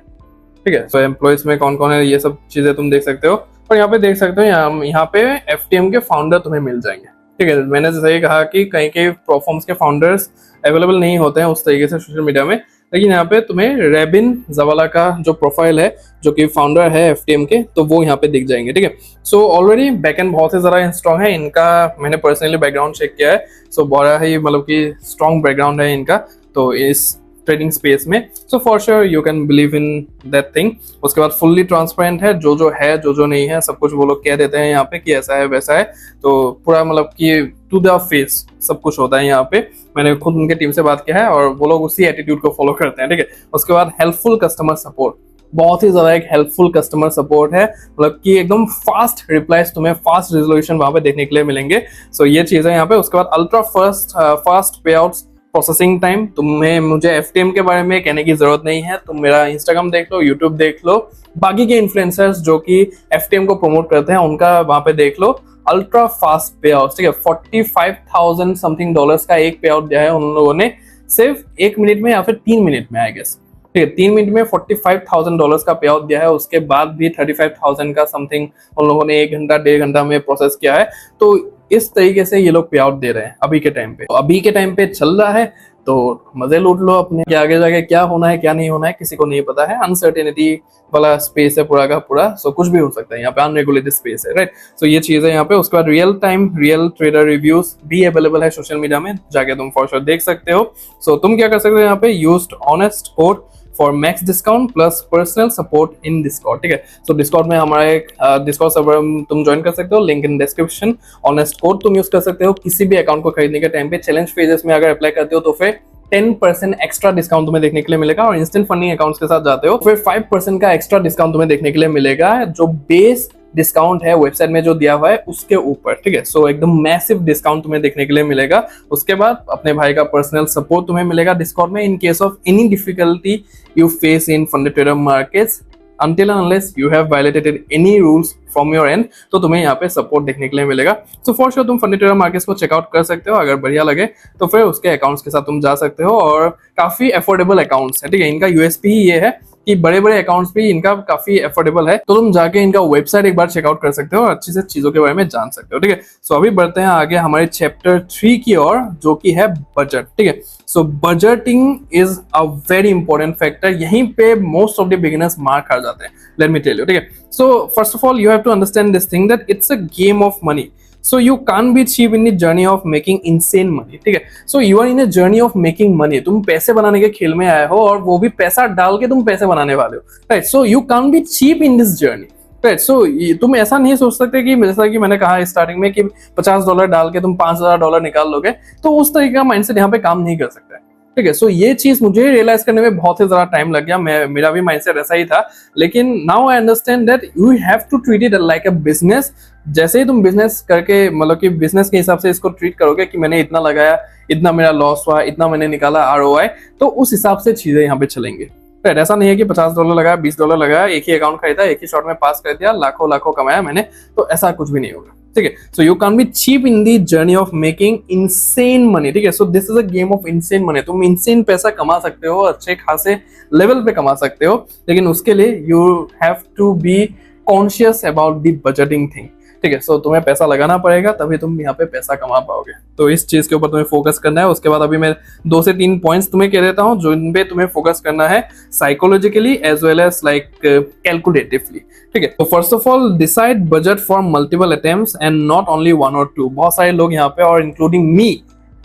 ठीक है, सो एम्प्लॉइज में कौन कौन है ये सब चीजें तुम देख सकते हो, और यहाँ पे देख सकते हो यहाँ पे FTM के फाउंडर तुम्हें मिल जाएंगे। ठीक है, मैंने जैसे ही कहा कि कहीं के प्लेटफॉर्म्स के फाउंडर्स अवेलेबल नहीं होते हैं उस तरीके से सोशल मीडिया में, लेकिन यहाँ पे तुम्हें रेबिन जवाला का जो प्रोफाइल है, जो कि फाउंडर है FTM के, तो वो यहाँ पे दिख जाएंगे। ठीक है, सो ऑलरेडी बैकएंड बहुत ही ज्यादा स्ट्रॉन्ग है इनका, मैंने पर्सनली बैकग्राउंड चेक किया है। सो बड़ा ही मतलब कि स्ट्रॉन्ग बैकग्राउंड है इनका तो इस ट्रेडिंग स्पेस में। So for sure you can believe in that thing. उसके बाद फुल्ली ट्रांसपेरेंट है, जो है जो नहीं है सब कुछ वो लोग कह देते हैं यहाँ पे कि ऐसा है वैसा है, तो पूरा मतलब कि टू द फेस सब कुछ होता है यहाँ पे। मैंने खुद उनके टीम से बात किया है और वो लोग उसी एटीट्यूड को फॉलो करते हैं। ठीक है, उसके बाद हेल्पफुल कस्टमर सपोर्ट, बहुत ही ज्यादा एक हेल्पफुल कस्टमर सपोर्ट है, मतलब कि एकदम फास्ट रिप्लाईज तुम्हें, फास्ट रिजोल्यूशन वहां पे देखने के लिए मिलेंगे। सो ये चीज है यहाँ पे। उसके बाद अल्ट्रा फास्ट पे आउट्स, प्रोसेसिंग टाइम, तुम्हें मुझे FTM के बारे में कहने की जरूरत नहीं है, तुम मेरा इंस्टाग्राम देख लो, यूट्यूब देख लो, बाकी के इन्फ्लुएंसर्स जो कि FTM को प्रमोट करते हैं उनका वहां पे देख लो। अल्ट्रा फास्ट पे आउट, ठीक है, 45,000 समथिंग डॉलर्स का एक पे आउट दिया है उन लोगों ने सिर्फ 1 मिनट में या फिर 3 मिनट में, आई गेस। ठीक है, 3 मिनट में 45,000 डॉलर्स का पे आउट दिया है। उसके बाद भी 35,000 का समथिंग उन लोगों ने 1 घंटा 1.5 घंटा में प्रोसेस किया है। तो इस तरीके से ये लोग पे आउट दे रहे हैं अभी के टाइम पे। तो अभी के टाइम पे चल रहा है तो मजे लूट लो अपने, कि आगे जाके क्या होना है क्या नहीं होना है किसी को नहीं पता है। अनसर्टेनिटी वाला स्पेस है पूरा का पूरा, सो कुछ भी हो सकता है यहाँ पे, अनरेगुलेटेड स्पेस है, राइट। सो ये चीज है यहाँ पे। उसके बाद real time real trader reviews भी अवेलेबल है सोशल मीडिया में, जाके तुम फॉर श्योर देख सकते हो। सो तुम क्या कर सकते हो यहाँ पे, used honest code for max discount plus personal support in Discord. ठीक है, सो डिस्कॉर्ड में हमारा एक डिस्कॉर्ड सर्वर तुम ज्वाइन कर सकते हो, link in description. Honest code तुम यूज कर सकते हो किसी भी अकाउंट को खरीदने के टाइम पे। चैलेंज फेजेस में अगर अप्लाई करते हो तो फिर 10% एक्स्ट्रा डिस्काउंट तुम्हें देखने के लिए मिलेगा, और इंस्टेंट फंडिंग अकाउंट्स के साथ जाते हो फिर 5% का एक्स्ट्रा डिस्काउंट तुम्हें देखने के लिए मिलेगा, जो बेस डिस्काउंट है वेबसाइट में जो दिया हुआ है उसके ऊपर। ठीक है, सो एकदम मैसिव डिस्काउंट तुम्हें देखने के लिए मिलेगा। उसके बाद अपने भाई का पर्सनल सपोर्ट तुम्हें मिलेगा डिस्कॉर्ड में in case of any difficulty you face in funded trader markets until and unless you have violated any rules from your end, तो तुम्हें यहाँ पे सपोर्ट देखने के लिए मिलेगा। सो फॉर श्योर तुम फंडी ट्रेडर मार्केट्स को चेकआउट कर सकते हो, अगर बढ़िया लगे तो फिर उसके अकाउंट्स के साथ तुम जा सकते हो, और काफी अफोर्डेबल अकाउंट्स है, ठीक है। इनका यूएसपी ही ये है कि बड़े बड़े अकाउंट्स भी इनका काफी अफोर्डेबल है, तो तुम जाके इनका वेबसाइट एक बार चेकआउट कर सकते हो और अच्छी से चीजों के बारे में जान सकते हो, ठीक है। सो अभी बढ़ते हैं आगे हमारे चैप्टर 3 की ओर, जो कि है बजट, ठीक है। So budgeting is a very important factor, यहीं पे मोस्ट ऑफ द बिगिनर्स मार खा जाते हैं, लेट मी टेल यू, ठीक है। So first of all you have to understand this thing that it's a game of money, so you can't be cheap in the journey of making insane money, ठीक है। so you are in a journey of making money, तुम पैसे बनाने के खेल में आए हो और वो भी पैसा डाल के तुम पैसे बनाने वाले हो, right. so you can't be cheap in this journey, right. so तुम ऐसा नहीं सोच सकते कि जैसा कि मैंने कहा स्टार्टिंग में कि $50 डाल के तुम $5000 निकाल लोगे, तो उस तरीके का माइंडसेट यहाँ पे काम नहीं कर सकता है, ठीक है। सो ये चीज मुझे रियलाइज करने में बहुत ही ज्यादा टाइम लग गया, मेरा भी माइंडसेट ऐसा ही था, लेकिन now I understand that you have to treat it like a business. जैसे ही तुम बिजनेस करके, मतलब कि बिजनेस के हिसाब से इसको ट्रीट करोगे कि मैंने इतना लगाया, इतना मेरा लॉस हुआ, इतना मैंने निकाला ROI, तो उस हिसाब से चीजें यहाँ पे चलेंगे, राइट। ऐसा नहीं है कि $50 लगाया, $20 लगाया, एक ही अकाउंट खरीदा, एक ही शॉट में पास कर दिया, लाखों लाखों कमाया मैंने, तो ऐसा कुछ भी नहीं होगा, ठीक है। So you can be cheap in the journey of making insane money, ठीक है। So this is a game of insane money, तुम इनसेन पैसा कमा सकते हो, अच्छे खासे लेवल पे कमा सकते हो, लेकिन उसके लिए you have to be conscious about the budgeting thing, ठीक है। सो तुम्हें पैसा लगाना पड़ेगा, तभी तुम यहाँ पे पैसा कमा पाओगे, तो इस चीज के ऊपर तुम्हें फोकस करना है। उसके बाद अभी मैं 2 से 3 पॉइंट्स तुम्हें कह देता हूँ, जिन पे तुम्हें फोकस करना है psychologically as well as like calculatively, ठीक है। तो first of all decide budget for multiple attempts and not only 1 or 2। बहुत सारे लोग यहाँ पे, और including me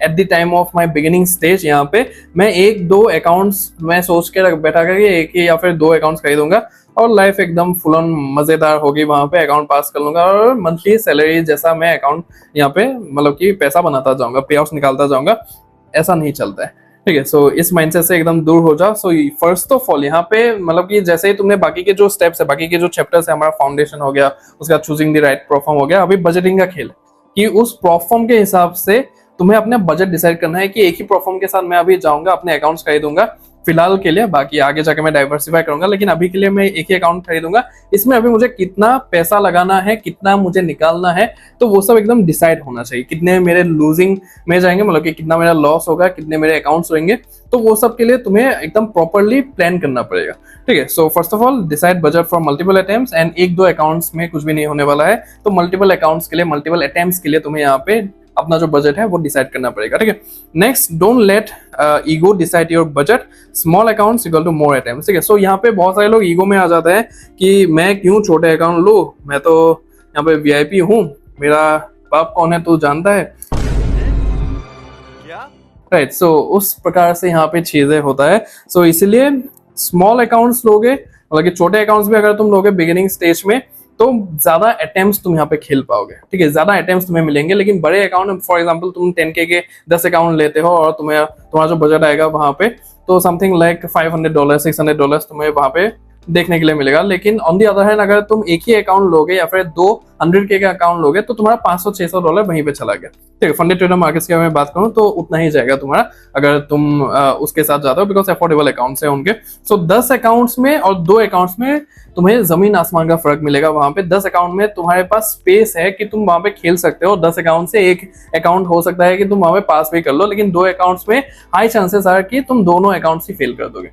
at the time of my beginning stage, यहाँ पे मैं 1-2 अकाउंट्स मैं सोच के रख बैठा करके 1 या फिर 2 अकाउंट्स खरीदूंगा और लाइफ एकदम फुल ऑन मजेदार होगी, वहां पे अकाउंट पास कर लूंगा और मंथली सैलरी जैसा मैं अकाउंट यहाँ पे मतलब कि पैसा बनाता जाऊंगा, पे आउट्स निकालता जाऊंगा। ऐसा नहीं चलता है, ठीक है। सो इस माइंडसेट से एकदम दूर हो जाओ। सो फर्स्ट ऑफ ऑल यहाँ पे मतलब कि जैसे ही तुमने बाकी के जो स्टेप्स है, बाकी के जो चैप्टर्स है, हमारा फाउंडेशन हो गया, उसका चूजिंग द राइट प्लेटफॉर्म हो गया, अभी बजटिंग का खेल है कि उस प्लेटफॉर्म के हिसाब से तुम्हें अपने बजट डिसाइड करना है कि एक ही प्लेटफॉर्म के साथ मैं अभी जाऊंगा, अपने अकाउंट्स खरीदूंगा फिलहाल के लिए, बाकी आगे जाके मैं डाइवर्सिफाई करूंगा, लेकिन अभी के लिए मैं एक ही अकाउंट खरीदूंगा। इसमें अभी मुझे कितना पैसा लगाना है, कितना मुझे निकालना है, तो वो सब एकदम डिसाइड होना चाहिए। कितने मेरे लूजिंग में जाएंगे, मतलब कि कितना मेरा लॉस होगा, कितने मेरे अकाउंट्स होंगे, तो वो सब के लिए तुम्हें एकदम प्रॉपरली प्लान करना पड़ेगा, ठीक है। So first of all decide budget for multiple attempts, and 1-2 accounts में कुछ भी नहीं होने वाला है, तो मल्टीपल अकाउंट्स के लिए, मल्टीपल अटेम्प्ट्स के लिए तुम्हें यहाँ पे अपना जो बजट है वो डिसाइड करना पड़ेगा, ठीक है। Next, don't let ego decide your budget, small accounts equal to more attempts, ठीक है। सो यहाँ पे बहुत सारे लोग ईगो में आ जाते हैं कि मैं क्यों छोटे अकाउंट लूं, मैं तो यहाँ पे VIP हूँ, मेरा बाप कौन है तू जानता है, राइट। सो उस प्रकार से यहाँ पे चीजें होता है। सो इसलिए स्मॉल अकाउंट्स लोगे, मतलब कि छोटे अकाउंट्स भी अगर तुम लोगे बिगिनिंग स्टेज में, तो ज्यादा अटेम्प्ट्स तुम यहाँ पे खेल पाओगे, ठीक है, ज्यादा अटेम्प्ट्स तुम्हें मिलेंगे। लेकिन बड़े अकाउंट, फॉर एग्जांपल तुम 10K के 10 अकाउंट लेते हो और तुम्हारा जो बजट आएगा वहां पे, तो समथिंग लाइक $500 $600 तुम्हें वहां पे देखने के लिए मिलेगा। लेकिन ऑन दी अदर हैंड अगर तुम एक ही अकाउंट लोगे या फिर 2 100K का अकाउंट लोगे, तो तुम्हारा $500-600 वहीं पे चला गया, ठीक है। फंडेड ट्रेडर मार्केट्स की मैं बात करूं तो उतना ही जाएगा तुम्हारा, अगर तुम उसके साथ जाते हो, बिकॉज अफोर्डेबल अकाउंट्स है उनके। सो 10 अकाउंट्स में और 2 अकाउंट्स में तुम्हें जमीन आसमान का फर्क मिलेगा। वहां पे 10 अकाउंट में तुम्हारे पास स्पेस है कि तुम वहां पे खेल सकते हो, 10 अकाउंट से एक अकाउंट हो सकता है कि तुम वहां पे पास भी कर लो, लेकिन 2 अकाउंट्स में हाई चांसेस है कि तुम दोनों अकाउंट्स ही फेल कर दोगे,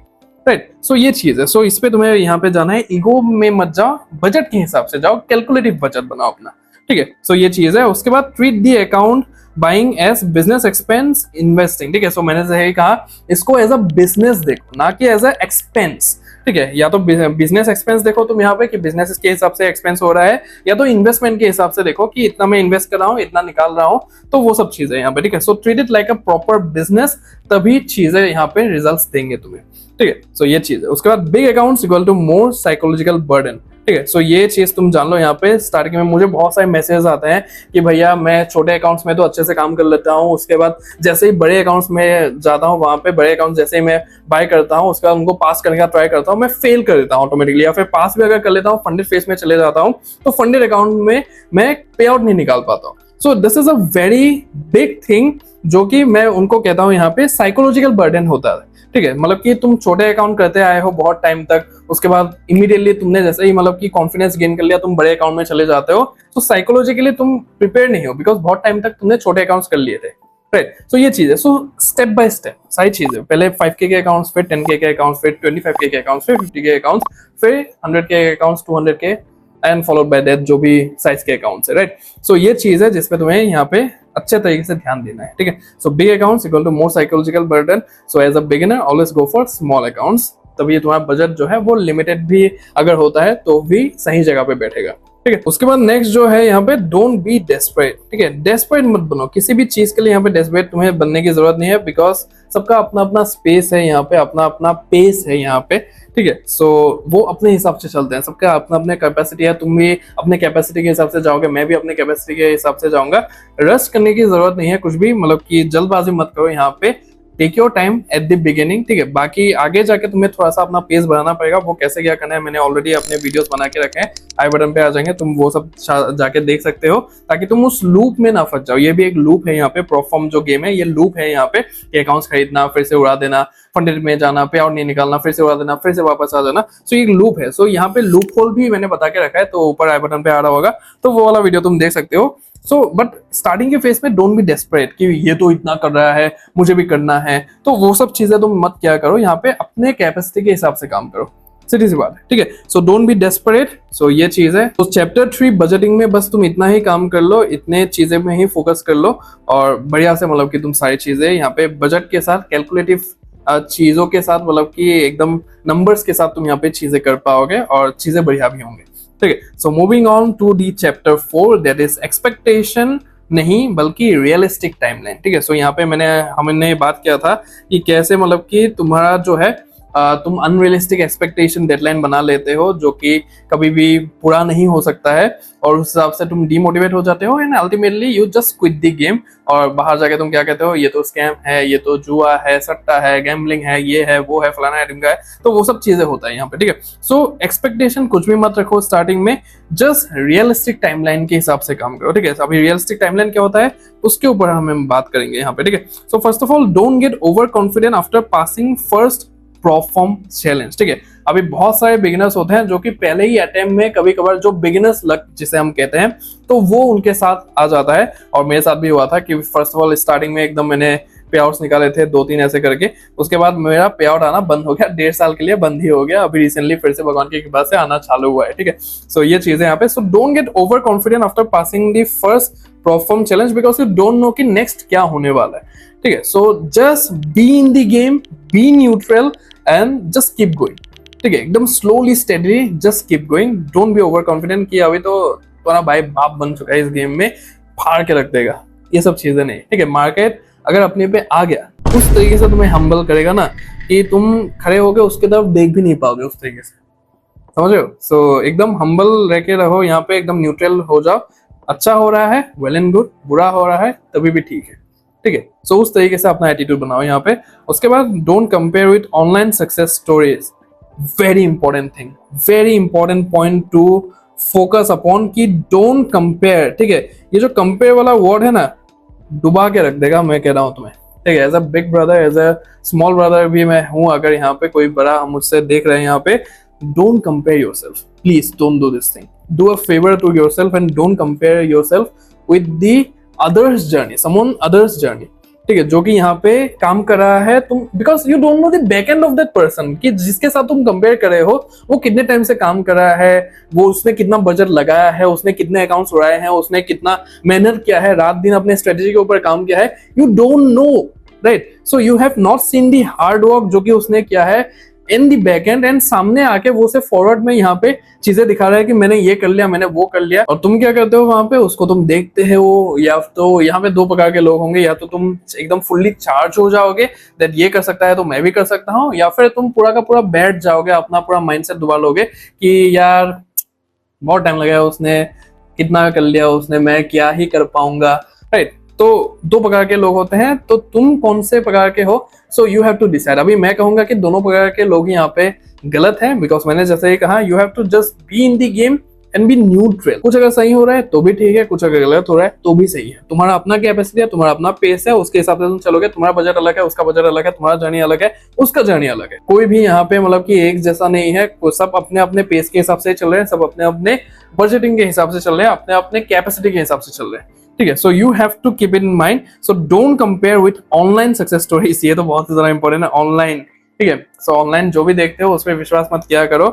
राइट। सो ये चीज है। सो इस पे तुम्हें यहाँ पे जाना है, ईगो में मत जाओ, बजट के हिसाब से जाओ, कैलकुलेटिव बजट बनाओ अपना, ठीक है। सो ये चीज है। उसके बाद treat the account buying as business expense investing, ठीक है। सो मैंने सही कहा, इसको एज अ बिजनेस देखो, ना कि एज अ एक्सपेंस, ठीक है। या तो बिजनेस एक्सपेंस देखो तुम यहाँ पे कि बिजनेस के हिसाब से एक्सपेंस हो रहा है, या तो इन्वेस्टमेंट के हिसाब से देखो कि इतना मैं इन्वेस्ट कर रहा हूँ, इतना निकाल रहा हूँ, तो वो सब चीजें यहाँ पे, ठीक है। So treat it like a proper business, तभी चीजें यहाँ पे रिजल्ट्स देंगे तुम्हें, ठीक है। सो ये चीज है। उसके बाद big accounts equal to more psychological burden, ठीक है। सो ये चीज तुम जान लो। यहाँ पे स्टार्टिंग में मुझे बहुत सारे मैसेज आते हैं कि भैया मैं छोटे अकाउंट्स में तो अच्छे से काम कर लेता हूँ, उसके बाद जैसे ही बड़े अकाउंट्स में जाता हूँ, वहां पे बड़े अकाउंट्स जैसे ही मैं बाय करता हूँ, उसके बाद उनको पास करने का ट्राई करता हूँ, मैं फेल कर देता हूँ ऑटोमेटिकली, या फिर पास भी अगर कर लेता हूँ, फंडेड फेस में चले जाता हूँ, तो फंडेड अकाउंट में मैं पे आउट नहीं निकाल पाता हूँ। So this is a very big thing, जो कि मैं उनको कहता हूँ यहाँ पे साइकोलॉजिकल बर्डन होता है। ठीक है, मतलब कि तुम छोटे अकाउंट करते आए हो बहुत टाइम तक, उसके बाद इमीडिएटली तुमने जैसे ही मतलब कि कॉन्फिडेंस गेन कर लिया, तुम बड़े अकाउंट में चले जाते हो, तो साइकोलॉजिकली तुम प्रिपेयर नहीं हो, बिकॉज बहुत टाइम तक तुमने छोटे अकाउंट्स कर लिए थे। राइट, सो ये चीज है। सो स्टेप बाय स्टेप सारी चीजें, पहले 5K के अकाउंट्स, फिर 10K के अकाउंट्स, फिर 25K के अकाउंट्स, फिर 50K के अकाउंट्स, फिर 100K के accounts, 200K and followed by that जो भी साइज के अकाउंट्स है। राइट, सो ये चीज है जिसपे तुम्हें यहाँ पे अच्छे तरीके से ध्यान देना है। ठीक है, so big accounts equal to more psychological burden. So as a beginner always go for small accounts, तभी तुम्हारा बजट जो है वो लिमिटेड भी अगर होता है तो भी सही जगह पे बैठेगा। ठीक है, उसके बाद नेक्स्ट जो है यहाँ पे डोंट बी डेस्परेट। ठीक है, डेस्परेट मत बनो किसी भी चीज के लिए, यहाँ पे डेस्परेट तुम्हें बनने की जरूरत नहीं है, बिकॉज सबका अपना अपना स्पेस है यहाँ पे, अपना अपना पेस है यहाँ पे। ठीक है, सो वो अपने हिसाब से चलते हैं, सबका अपना अपने कैपेसिटी है, तुम भी अपने कैपेसिटी के हिसाब से जाओगे, मैं भी अपने कैपेसिटी के हिसाब से जाऊंगा। रश करने की जरूरत नहीं है कुछ भी, मतलब कि जल्दबाजी मत करो यहाँ पे, take your time at the beginning. ठीक है, बाकी आगे जाके तुम्हें थोड़ा सा अपना पेस बढ़ाना पड़ेगा, वो कैसे क्या करना है मैंने ऑलरेडी अपने वीडियोस बना के रखे हैं, आई बटन पे आ जाएंगे, तुम वो सब जाके देख सकते हो, ताकि तुम उस लूप में ना फंस जाओ। ये भी एक लूप है यहाँ पे, प्रोफॉर्म जो गेम है ये लूप है यहाँ पे, अकाउंट्स खरीदना, फिर से उड़ा देना, फंडेड में जाना, पे आउट नहीं निकालना, फिर से उड़ा देना, फिर से वापस आ जाना। सो ये लूप है। सो यहाँ पे लूप होल भी मैंने बता के रखा है, तो ऊपर आई बटन पे आ रहा होगा, तो वो वाला वीडियो तुम देख सकते हो। सो बट स्टार्टिंग के फेज में डोंट बी डेस्परेट कि ये तो इतना कर रहा है मुझे भी करना है, तो वो सब चीजें तुम मत क्या करो, यहाँ पे अपने कैपेसिटी के हिसाब से काम करो, सीधी सी बात है। ठीक है, सो डोंट बी डेस्परेट। सो ये चीज है। तो चैप्टर 3 बजटिंग में बस तुम इतना ही काम कर लो, इतने चीजें में ही फोकस कर लो, और बढ़िया से मतलब कि तुम सारी चीजें यहाँ पे बजट के साथ, कैलकुलेटिव चीजों के साथ, मतलब कि एकदम नंबर्स के साथ तुम यहाँ पे चीजें कर पाओगे और चीजें बढ़िया भी होंगे। ठीक है, so moving on to the chapter 4 that is expectation नहीं बल्कि रियलिस्टिक टाइमलाइन। ठीक है, सो यहाँ पे हमने बात किया था कि कैसे मतलब कि तुम्हारा जो है तुम अनरियलिस्टिक एक्सपेक्टेशन डेडलाइन बना लेते हो, जो कि कभी भी पूरा नहीं हो सकता है, और उस हिसाब से तुम डीमोटिवेट हो जाते हो and ultimately you just quit the game. और बाहर जाके तुम क्या कहते हो, ये तो स्कैम है, ये तो जुआ है, सट्टा है, गैम्बलिंग है, ये है, वो है, फलाना है, ढिमका है, तो वो सब चीजें होता है यहाँ पे। ठीक है, सो एक्सपेक्टेशन कुछ भी मत रखो स्टार्टिंग में, जस्ट रियलिस्टिक टाइमलाइन के हिसाब से काम करो। ठीक है, अभी रियलिस्टिक टाइमलाइन क्या होता है उसके ऊपर हम बात करेंगे यहाँ पे। ठीक है, so first of all don't get over confident after passing first perform challenge. ठीक है, अभी बहुत सारे बिगिनर्स होते हैं जो कि पहले ही अटेम्प्ट में कभी कभार जो बिगिनर्स लक जिसे हम कहते हैं, तो वो उनके साथ आ जाता है, और मेरे साथ भी हुआ था कि फर्स्ट ऑफ ऑल स्टार्टिंग में एकदम मैंने पे आउट्स निकाले थे 2-3 ऐसे करके, उसके बाद मेरा पे आउट आना बंद हो गया, 1.5 साल के लिए बंद ही हो गया, अभी रिसेंटली फिर से भगवान की कृपा से आना चालू हुआ है। ठीक है, सो ये चीजें यहाँ पे। So don't get over confident after passing the first perform challenge, because you don't know कि नेक्स्ट क्या होने वाला है। ठीक है, so just be in the game, B neutral and just keep going. ठीक है, एकदम slowly steadily just keep going, don't be over confident कि अभी तो तुम्हारा भाई बाप बन चुका है इस गेम में, फाड़ के रख देगा, ये सब चीजें नहीं। ठीक है, मार्केट अगर अपने पे आ गया उस तरीके से तुम्हें हम्बल करेगा ना कि तुम खड़े होके उसके तरफ देख भी नहीं पाओगे उस तरीके से, समझ रहे हो। सो एकदम हम्बल रह के रहो यहाँ पे, एकदम न्यूट्रल हो जाओ, अच्छा हो रहा है वेल एंड गुड, बुरा हो रहा है तभी भी ठीक है। ठीक है, सो उस तरीके से अपना एटीट्यूड बनाओ यहाँ पे। उसके बाद don't compare with online success stories, very important thing, very important point two focus upon कि डोंट कंपेयर। ठीक है, ये जो कंपेयर वाला वर्ड है ना, डुबा के रख देगा, मैं कह रहा हूं तुम्हें। ठीक है, as a big brother, as a small brother भी मैं हूं, अगर यहाँ पे कोई बड़ा मुझसे देख रहे हैं यहाँ पे, don't compare yourself, please don't do this thing, do a favour to yourself and don't compare yourself with the others journey, someone others journey. ठीक है, जो कि यहाँ पे काम कर रहा है, तुम because you don't know the back end of that person, कि जिसके साथ तुम कंपेयर कर रहे हो वो कितने टाइम से काम कर रहा है, वो उसने कितना बजट लगाया है, उसने कितने अकाउंट्स उड़ाए हैं, उसने कितना मेहनत किया है, रात दिन अपने स्ट्रेटेजी के ऊपर काम किया है, you don't know, right. So you have not seen the hard work जो कि उसने किया है इन दी बैक एंड, एंड सामने आके वो से फॉरवर्ड में यहाँ पे चीजें दिखा रहा है कि मैंने ये कर लिया, मैंने वो कर लिया, और तुम क्या करते हो वहां पे, उसको तुम देखते हो। या तो यहाँ पे 2 प्रकार के लोग होंगे, या तो तुम एकदम फुल्ली चार्ज हो जाओगे दैट ये कर सकता है तो मैं भी कर सकता हूँ, या फिर तुम पूरा का पूरा बैठ जाओगे, अपना पूरा माइंडसेट डुबा लोगे कि यार बहुत टाइम लगाया उसने, कितना कर लिया उसने, मैं क्या ही कर पाऊंगा, राइट। तो 2 प्रकार के लोग होते हैं, तो तुम कौन से प्रकार के हो, so you have to decide. अभी मैं कहूंगा कि दोनों प्रकार के लोग यहाँ पे गलत हैं, बिकॉज मैंने जैसे ही कहा, you have to just be in the game, and be neutral. कुछ अगर सही हो रहा है तो भी ठीक है, कुछ अगर गलत हो रहा है तो भी सही है। तुम्हारा अपना कैपेसिटी है, तुम्हारा अपना पेस है, उसके हिसाब से तुम चलोगे। तुम्हारा बजट अलग है, उसका बजट अलग है, तुम्हारा जर्नी अलग है, उसका जर्नी अलग है। कोई भी यहाँ पे मतलब कि एक जैसा नहीं है, सब अपने अपने पेस के हिसाब से चल रहे हैं, सब अपने अपने बजटिंग के हिसाब से चल रहे हैं, अपने अपने कैपेसिटी के हिसाब से चल रहे हैं। ठीक है, so you have to keep in mind, so don't compare with online success stories. ये तो बहुत ही ज्यादा इंपॉर्टेंट है, ऑनलाइन। ठीक है, सो ऑनलाइन जो भी देखते हो उस पर विश्वास मत किया करो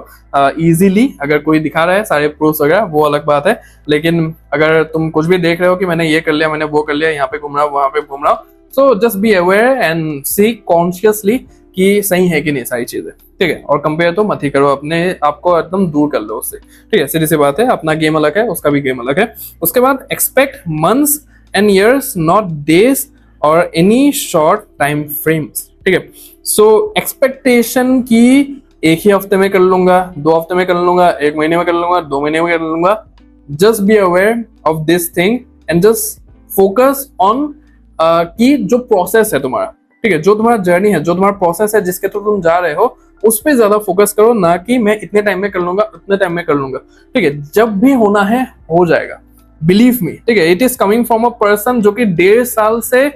इजीली। अगर कोई दिखा रहा है सारे प्रूफ्स वगैरह वो अलग बात है, लेकिन अगर तुम कुछ भी देख रहे हो कि मैंने ये कर लिया, मैंने वो कर लिया, यहाँ पे घूम रहा हूँ, वहां पे घूम रहा हूँ, so just be aware and see consciously कि सही है कि नहीं सारी चीजें। ठीक है, और कंपेयर तो मत ही करो, अपने आपको एकदम दूर कर लो उससे। ठीक है, सीधी सी बात है, अपना गेम अलग है, उसका भी गेम अलग है। उसके बाद expect months and years, not days और एनी शॉर्ट टाइम फ्रेम्स। ठीक है, सो एक्सपेक्टेशन की एक ही हफ्ते में कर लूंगा, 2 हफ्ते में कर लूंगा, 1 महीने में कर लूंगा, 2 महीने में कर लूंगा, just be aware of this thing and just focus on कि जो प्रोसेस है तुम्हारा, ठीक है, जो तुम्हारा जर्नी है, जो तुम्हारा प्रोसेस है जिसके थ्रू तुम जा रहे हो, उस पर ज्यादा फोकस करो, ना कि मैं इतने टाइम में कर लूंगा, उतने टाइम में कर लूंगा। ठीक है, जब भी होना है हो जाएगा, बिलीव मी। ठीक है, it is coming from a person जो कि 1.5 साल से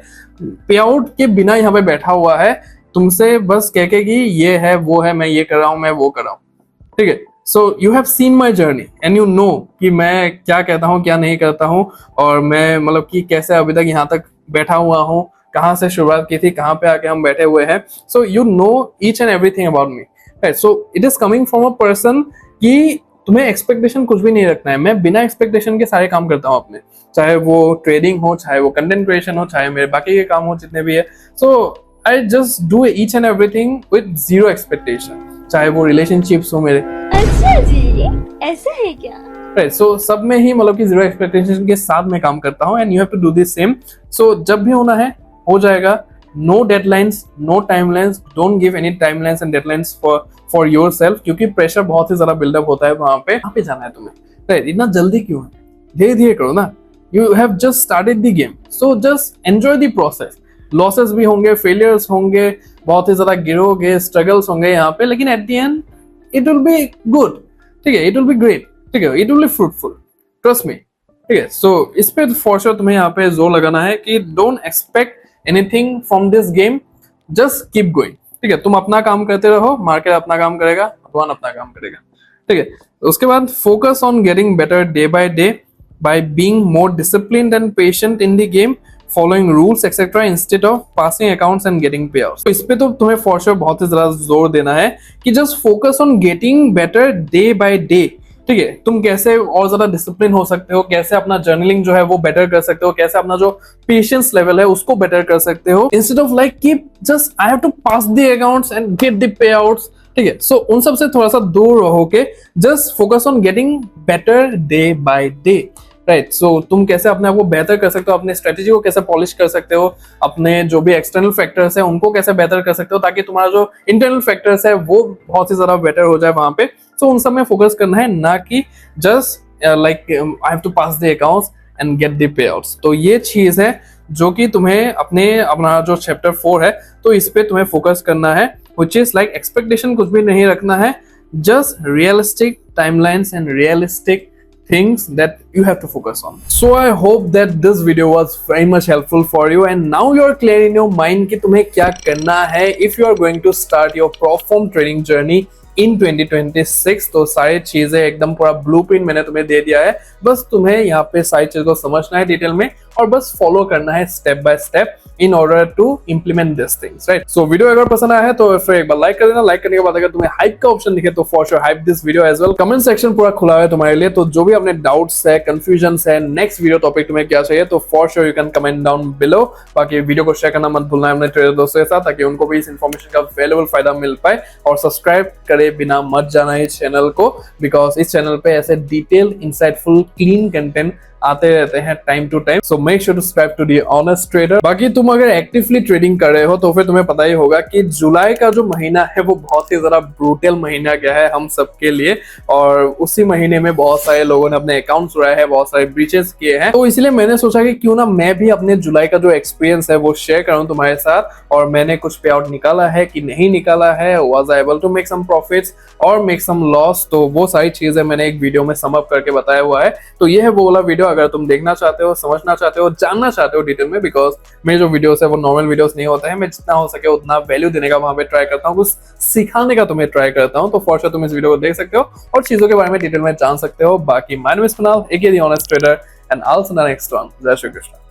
पे आउट के बिना यहाँ पे बैठा हुआ है, तुमसे बस कह के कि ये है वो है, मैं ये कर रहा हूँ, मैं वो कर रहा हूँ। ठीक है, so you have seen my journey and you know कि मैं क्या कहता हूँ, क्या नहीं करता हूँ, और मैं मतलब कि कैसे अभी तक यहाँ तक बैठा हुआ हूँ, कहाँ से शुरुआत की थी, कहाँ पे आके हम बैठे हुए हैं। So you know each and everything about me, right. So it is coming from a person कि तुम्हें एक्सपेक्टेशन कुछ भी नहीं रखना है। मैं बिना एक्सपेक्टेशन के सारे काम करता हूँ अपने, चाहे वो ट्रेडिंग हो, चाहे वो कंटेंट क्रिएशन हो, चाहे मेरे बाकी के काम हो जितने भी है। So I just do each and everything with zero expectation, चाहे वो रिलेशनशिप्स हो मेरे। अच्छा जी, ऐसा है क्या? राइट, सो सब में ही मतलब कि जीरो एक्सपेक्टेशन के साथ मैं काम करता हूँ and you have to do this same. So जब भी होना है हो जाएगा। No deadlines, no timelines, don't give any timelines and deadlines for yourself, क्योंकि प्रेशर बहुत ही ज्यादा बिल्डअप होता है वहां पे जाना है तुम्हें। राइट, इतना जल्दी क्यों है, धीरे धीरे करो ना। You have just started the game, so just enjoy the process. Losses भी होंगे, फेलियर्स होंगे, बहुत ही ज्यादा गिरोगे, स्ट्रगल्स होंगे यहाँ पे, लेकिन at the end it will be good. ठीक है, इट विल बी ग्रेट। ठीक है, it will be fruitful, trust me. ठीक है, सो इस पे फॉर श्योर तुम्हें यहाँ पे जोर लगाना है कि don't expect anything from this game, just keep going. ठीक है, तुम अपना काम करते रहो, मार्केट अपना काम करेगा, भगवान अपना काम करेगा। ठीक है, उसके बाद focus on getting better day by day by being more disciplined and patient in the game, following rules etcetera instead of passing accounts and getting पे आउट्स। तो इस पे तो तुम्हें फॉर श्योर बहुत ही ज्यादा जोर देना है कि just focus on getting better day by day. ठीक है, तुम कैसे और ज्यादा डिसिप्लिन हो सकते हो, कैसे अपना जर्नलिंग जो है वो बेटर कर सकते हो, कैसे अपना जो पेशेंस लेवल है उसको बेटर कर सकते हो, instead of like keep just I have to pass the accounts and get the payouts. ठीक है, सो उन सब से थोड़ा सा दूर रहो के just focus on getting better day by day. Right, so तुम कैसे अपने आप को बेहतर कर सकते हो, अपने स्ट्रेटेजी को कैसे पॉलिश कर सकते हो, अपने जो भी एक्सटर्नल फैक्टर्स है उनको कैसे बेहतर कर सकते हो, ताकि तुम्हारा जो इंटरनल फैक्टर्स है वो बहुत ही ज्यादा बेटर हो जाए वहां पे। सो उन सब में फोकस करना है, ना कि just like I have to pass the accounts and get the payouts. तो ये चीज है जो कि तुम्हें अपना जो चैप्टर 4 है तो इस पे तुम्हें फोकस करना है, व्हिच इज लाइक एक्सपेक्टेशन कुछ भी नहीं रखना है, just realistic timelines and realistic things that you have to focus on. So I hope that this video was very much helpful for you and now you are clear in your mind कि तुम्हें क्या करना है if you are going to start your prop firm trading journey in 2026। तो सारी चीजें एकदम पूरा ब्लूप्रिंट मैंने तुम्हें दे दिया है, बस तुम्हें यहाँ पे सारी चीजों को समझना है डिटेल में और बस फॉलो करना है step by step in order to implement these things, right? So video अगर पसंद आया है तो फिर एक बार लाइक कर देना। लाइक करने के बाद अगर तुम्हें हाइप का ऑप्शन दिखे तो for sure hype this video as well. Comment section पूरा खुला है तुम्हारे लिए, तो जो भी अपने डाउट्स है, कंफ्यूजन्स है, नेक्स्ट वीडियो टॉपिक तुम्हें क्या चाहिए तो for sure you can comment down below. बाकी वीडियो को शेयर करना मत भूलना है अपने ट्रेडर दोस्तों के साथ, ताकि उनको भी इस इन्फॉर्मेशन का वैल्यूएबल फायदा मिल पाए। और सब्सक्राइब करे बिना मत जाना इस चैनल को, बिकॉज इस चैनल पे ऐसे डिटेल, इंसाइटफुल, क्लीन कंटेंट आते रहते हैं time to time. So make sure to subscribe to the honest trader. बाकी तुम अगर एक्टिवली ट्रेडिंग कर रहे हो तो फिर तुम्हें पता ही होगा कि जुलाई का जो महीना है वो बहुत ही ज्यादा ब्रूटल महीना गया है हम सबके लिए, और उसी महीने में बहुत सारे लोगों ने अपने अकाउंट्स उड़ाए हैं, बहुत सारे ब्रीचेस किए हैं। तो इसलिए मैंने सोचा कि क्यों ना मैं भी अपने जुलाई का जो एक्सपीरियंस है वो शेयर करूं तुम्हारे साथ, और मैंने कुछ पे आउट निकाला है कि नहीं निकाला है, was I able to make some profits और मेक सम लॉस, तो वो सारी चीजें मैंने एक वीडियो में सम अप करके बताया हुआ है। तो ये है वो वाला वीडियो, अगर तुम देखना चाहते हो, समझना चाहते हो, जानना चाहते हो डिटेल में, बिकॉज मेरे जो वीडियोस है वो नॉर्मल वीडियोस नहीं होते हैं, मैं जितना हो सके उतना वैल्यू देने का वहां पे ट्राई करता हूँ, कुछ सिखाने का तुम्हें ट्राई करता हूँ। तो फॉर श्योर तुम इस वीडियो को देख सकते हो और चीजों के बारे में डिटेल में जान सकते हो। बाकी my name is Kunal, AKA the honest trader, and I will see you next one. जय श्री कृष्ण।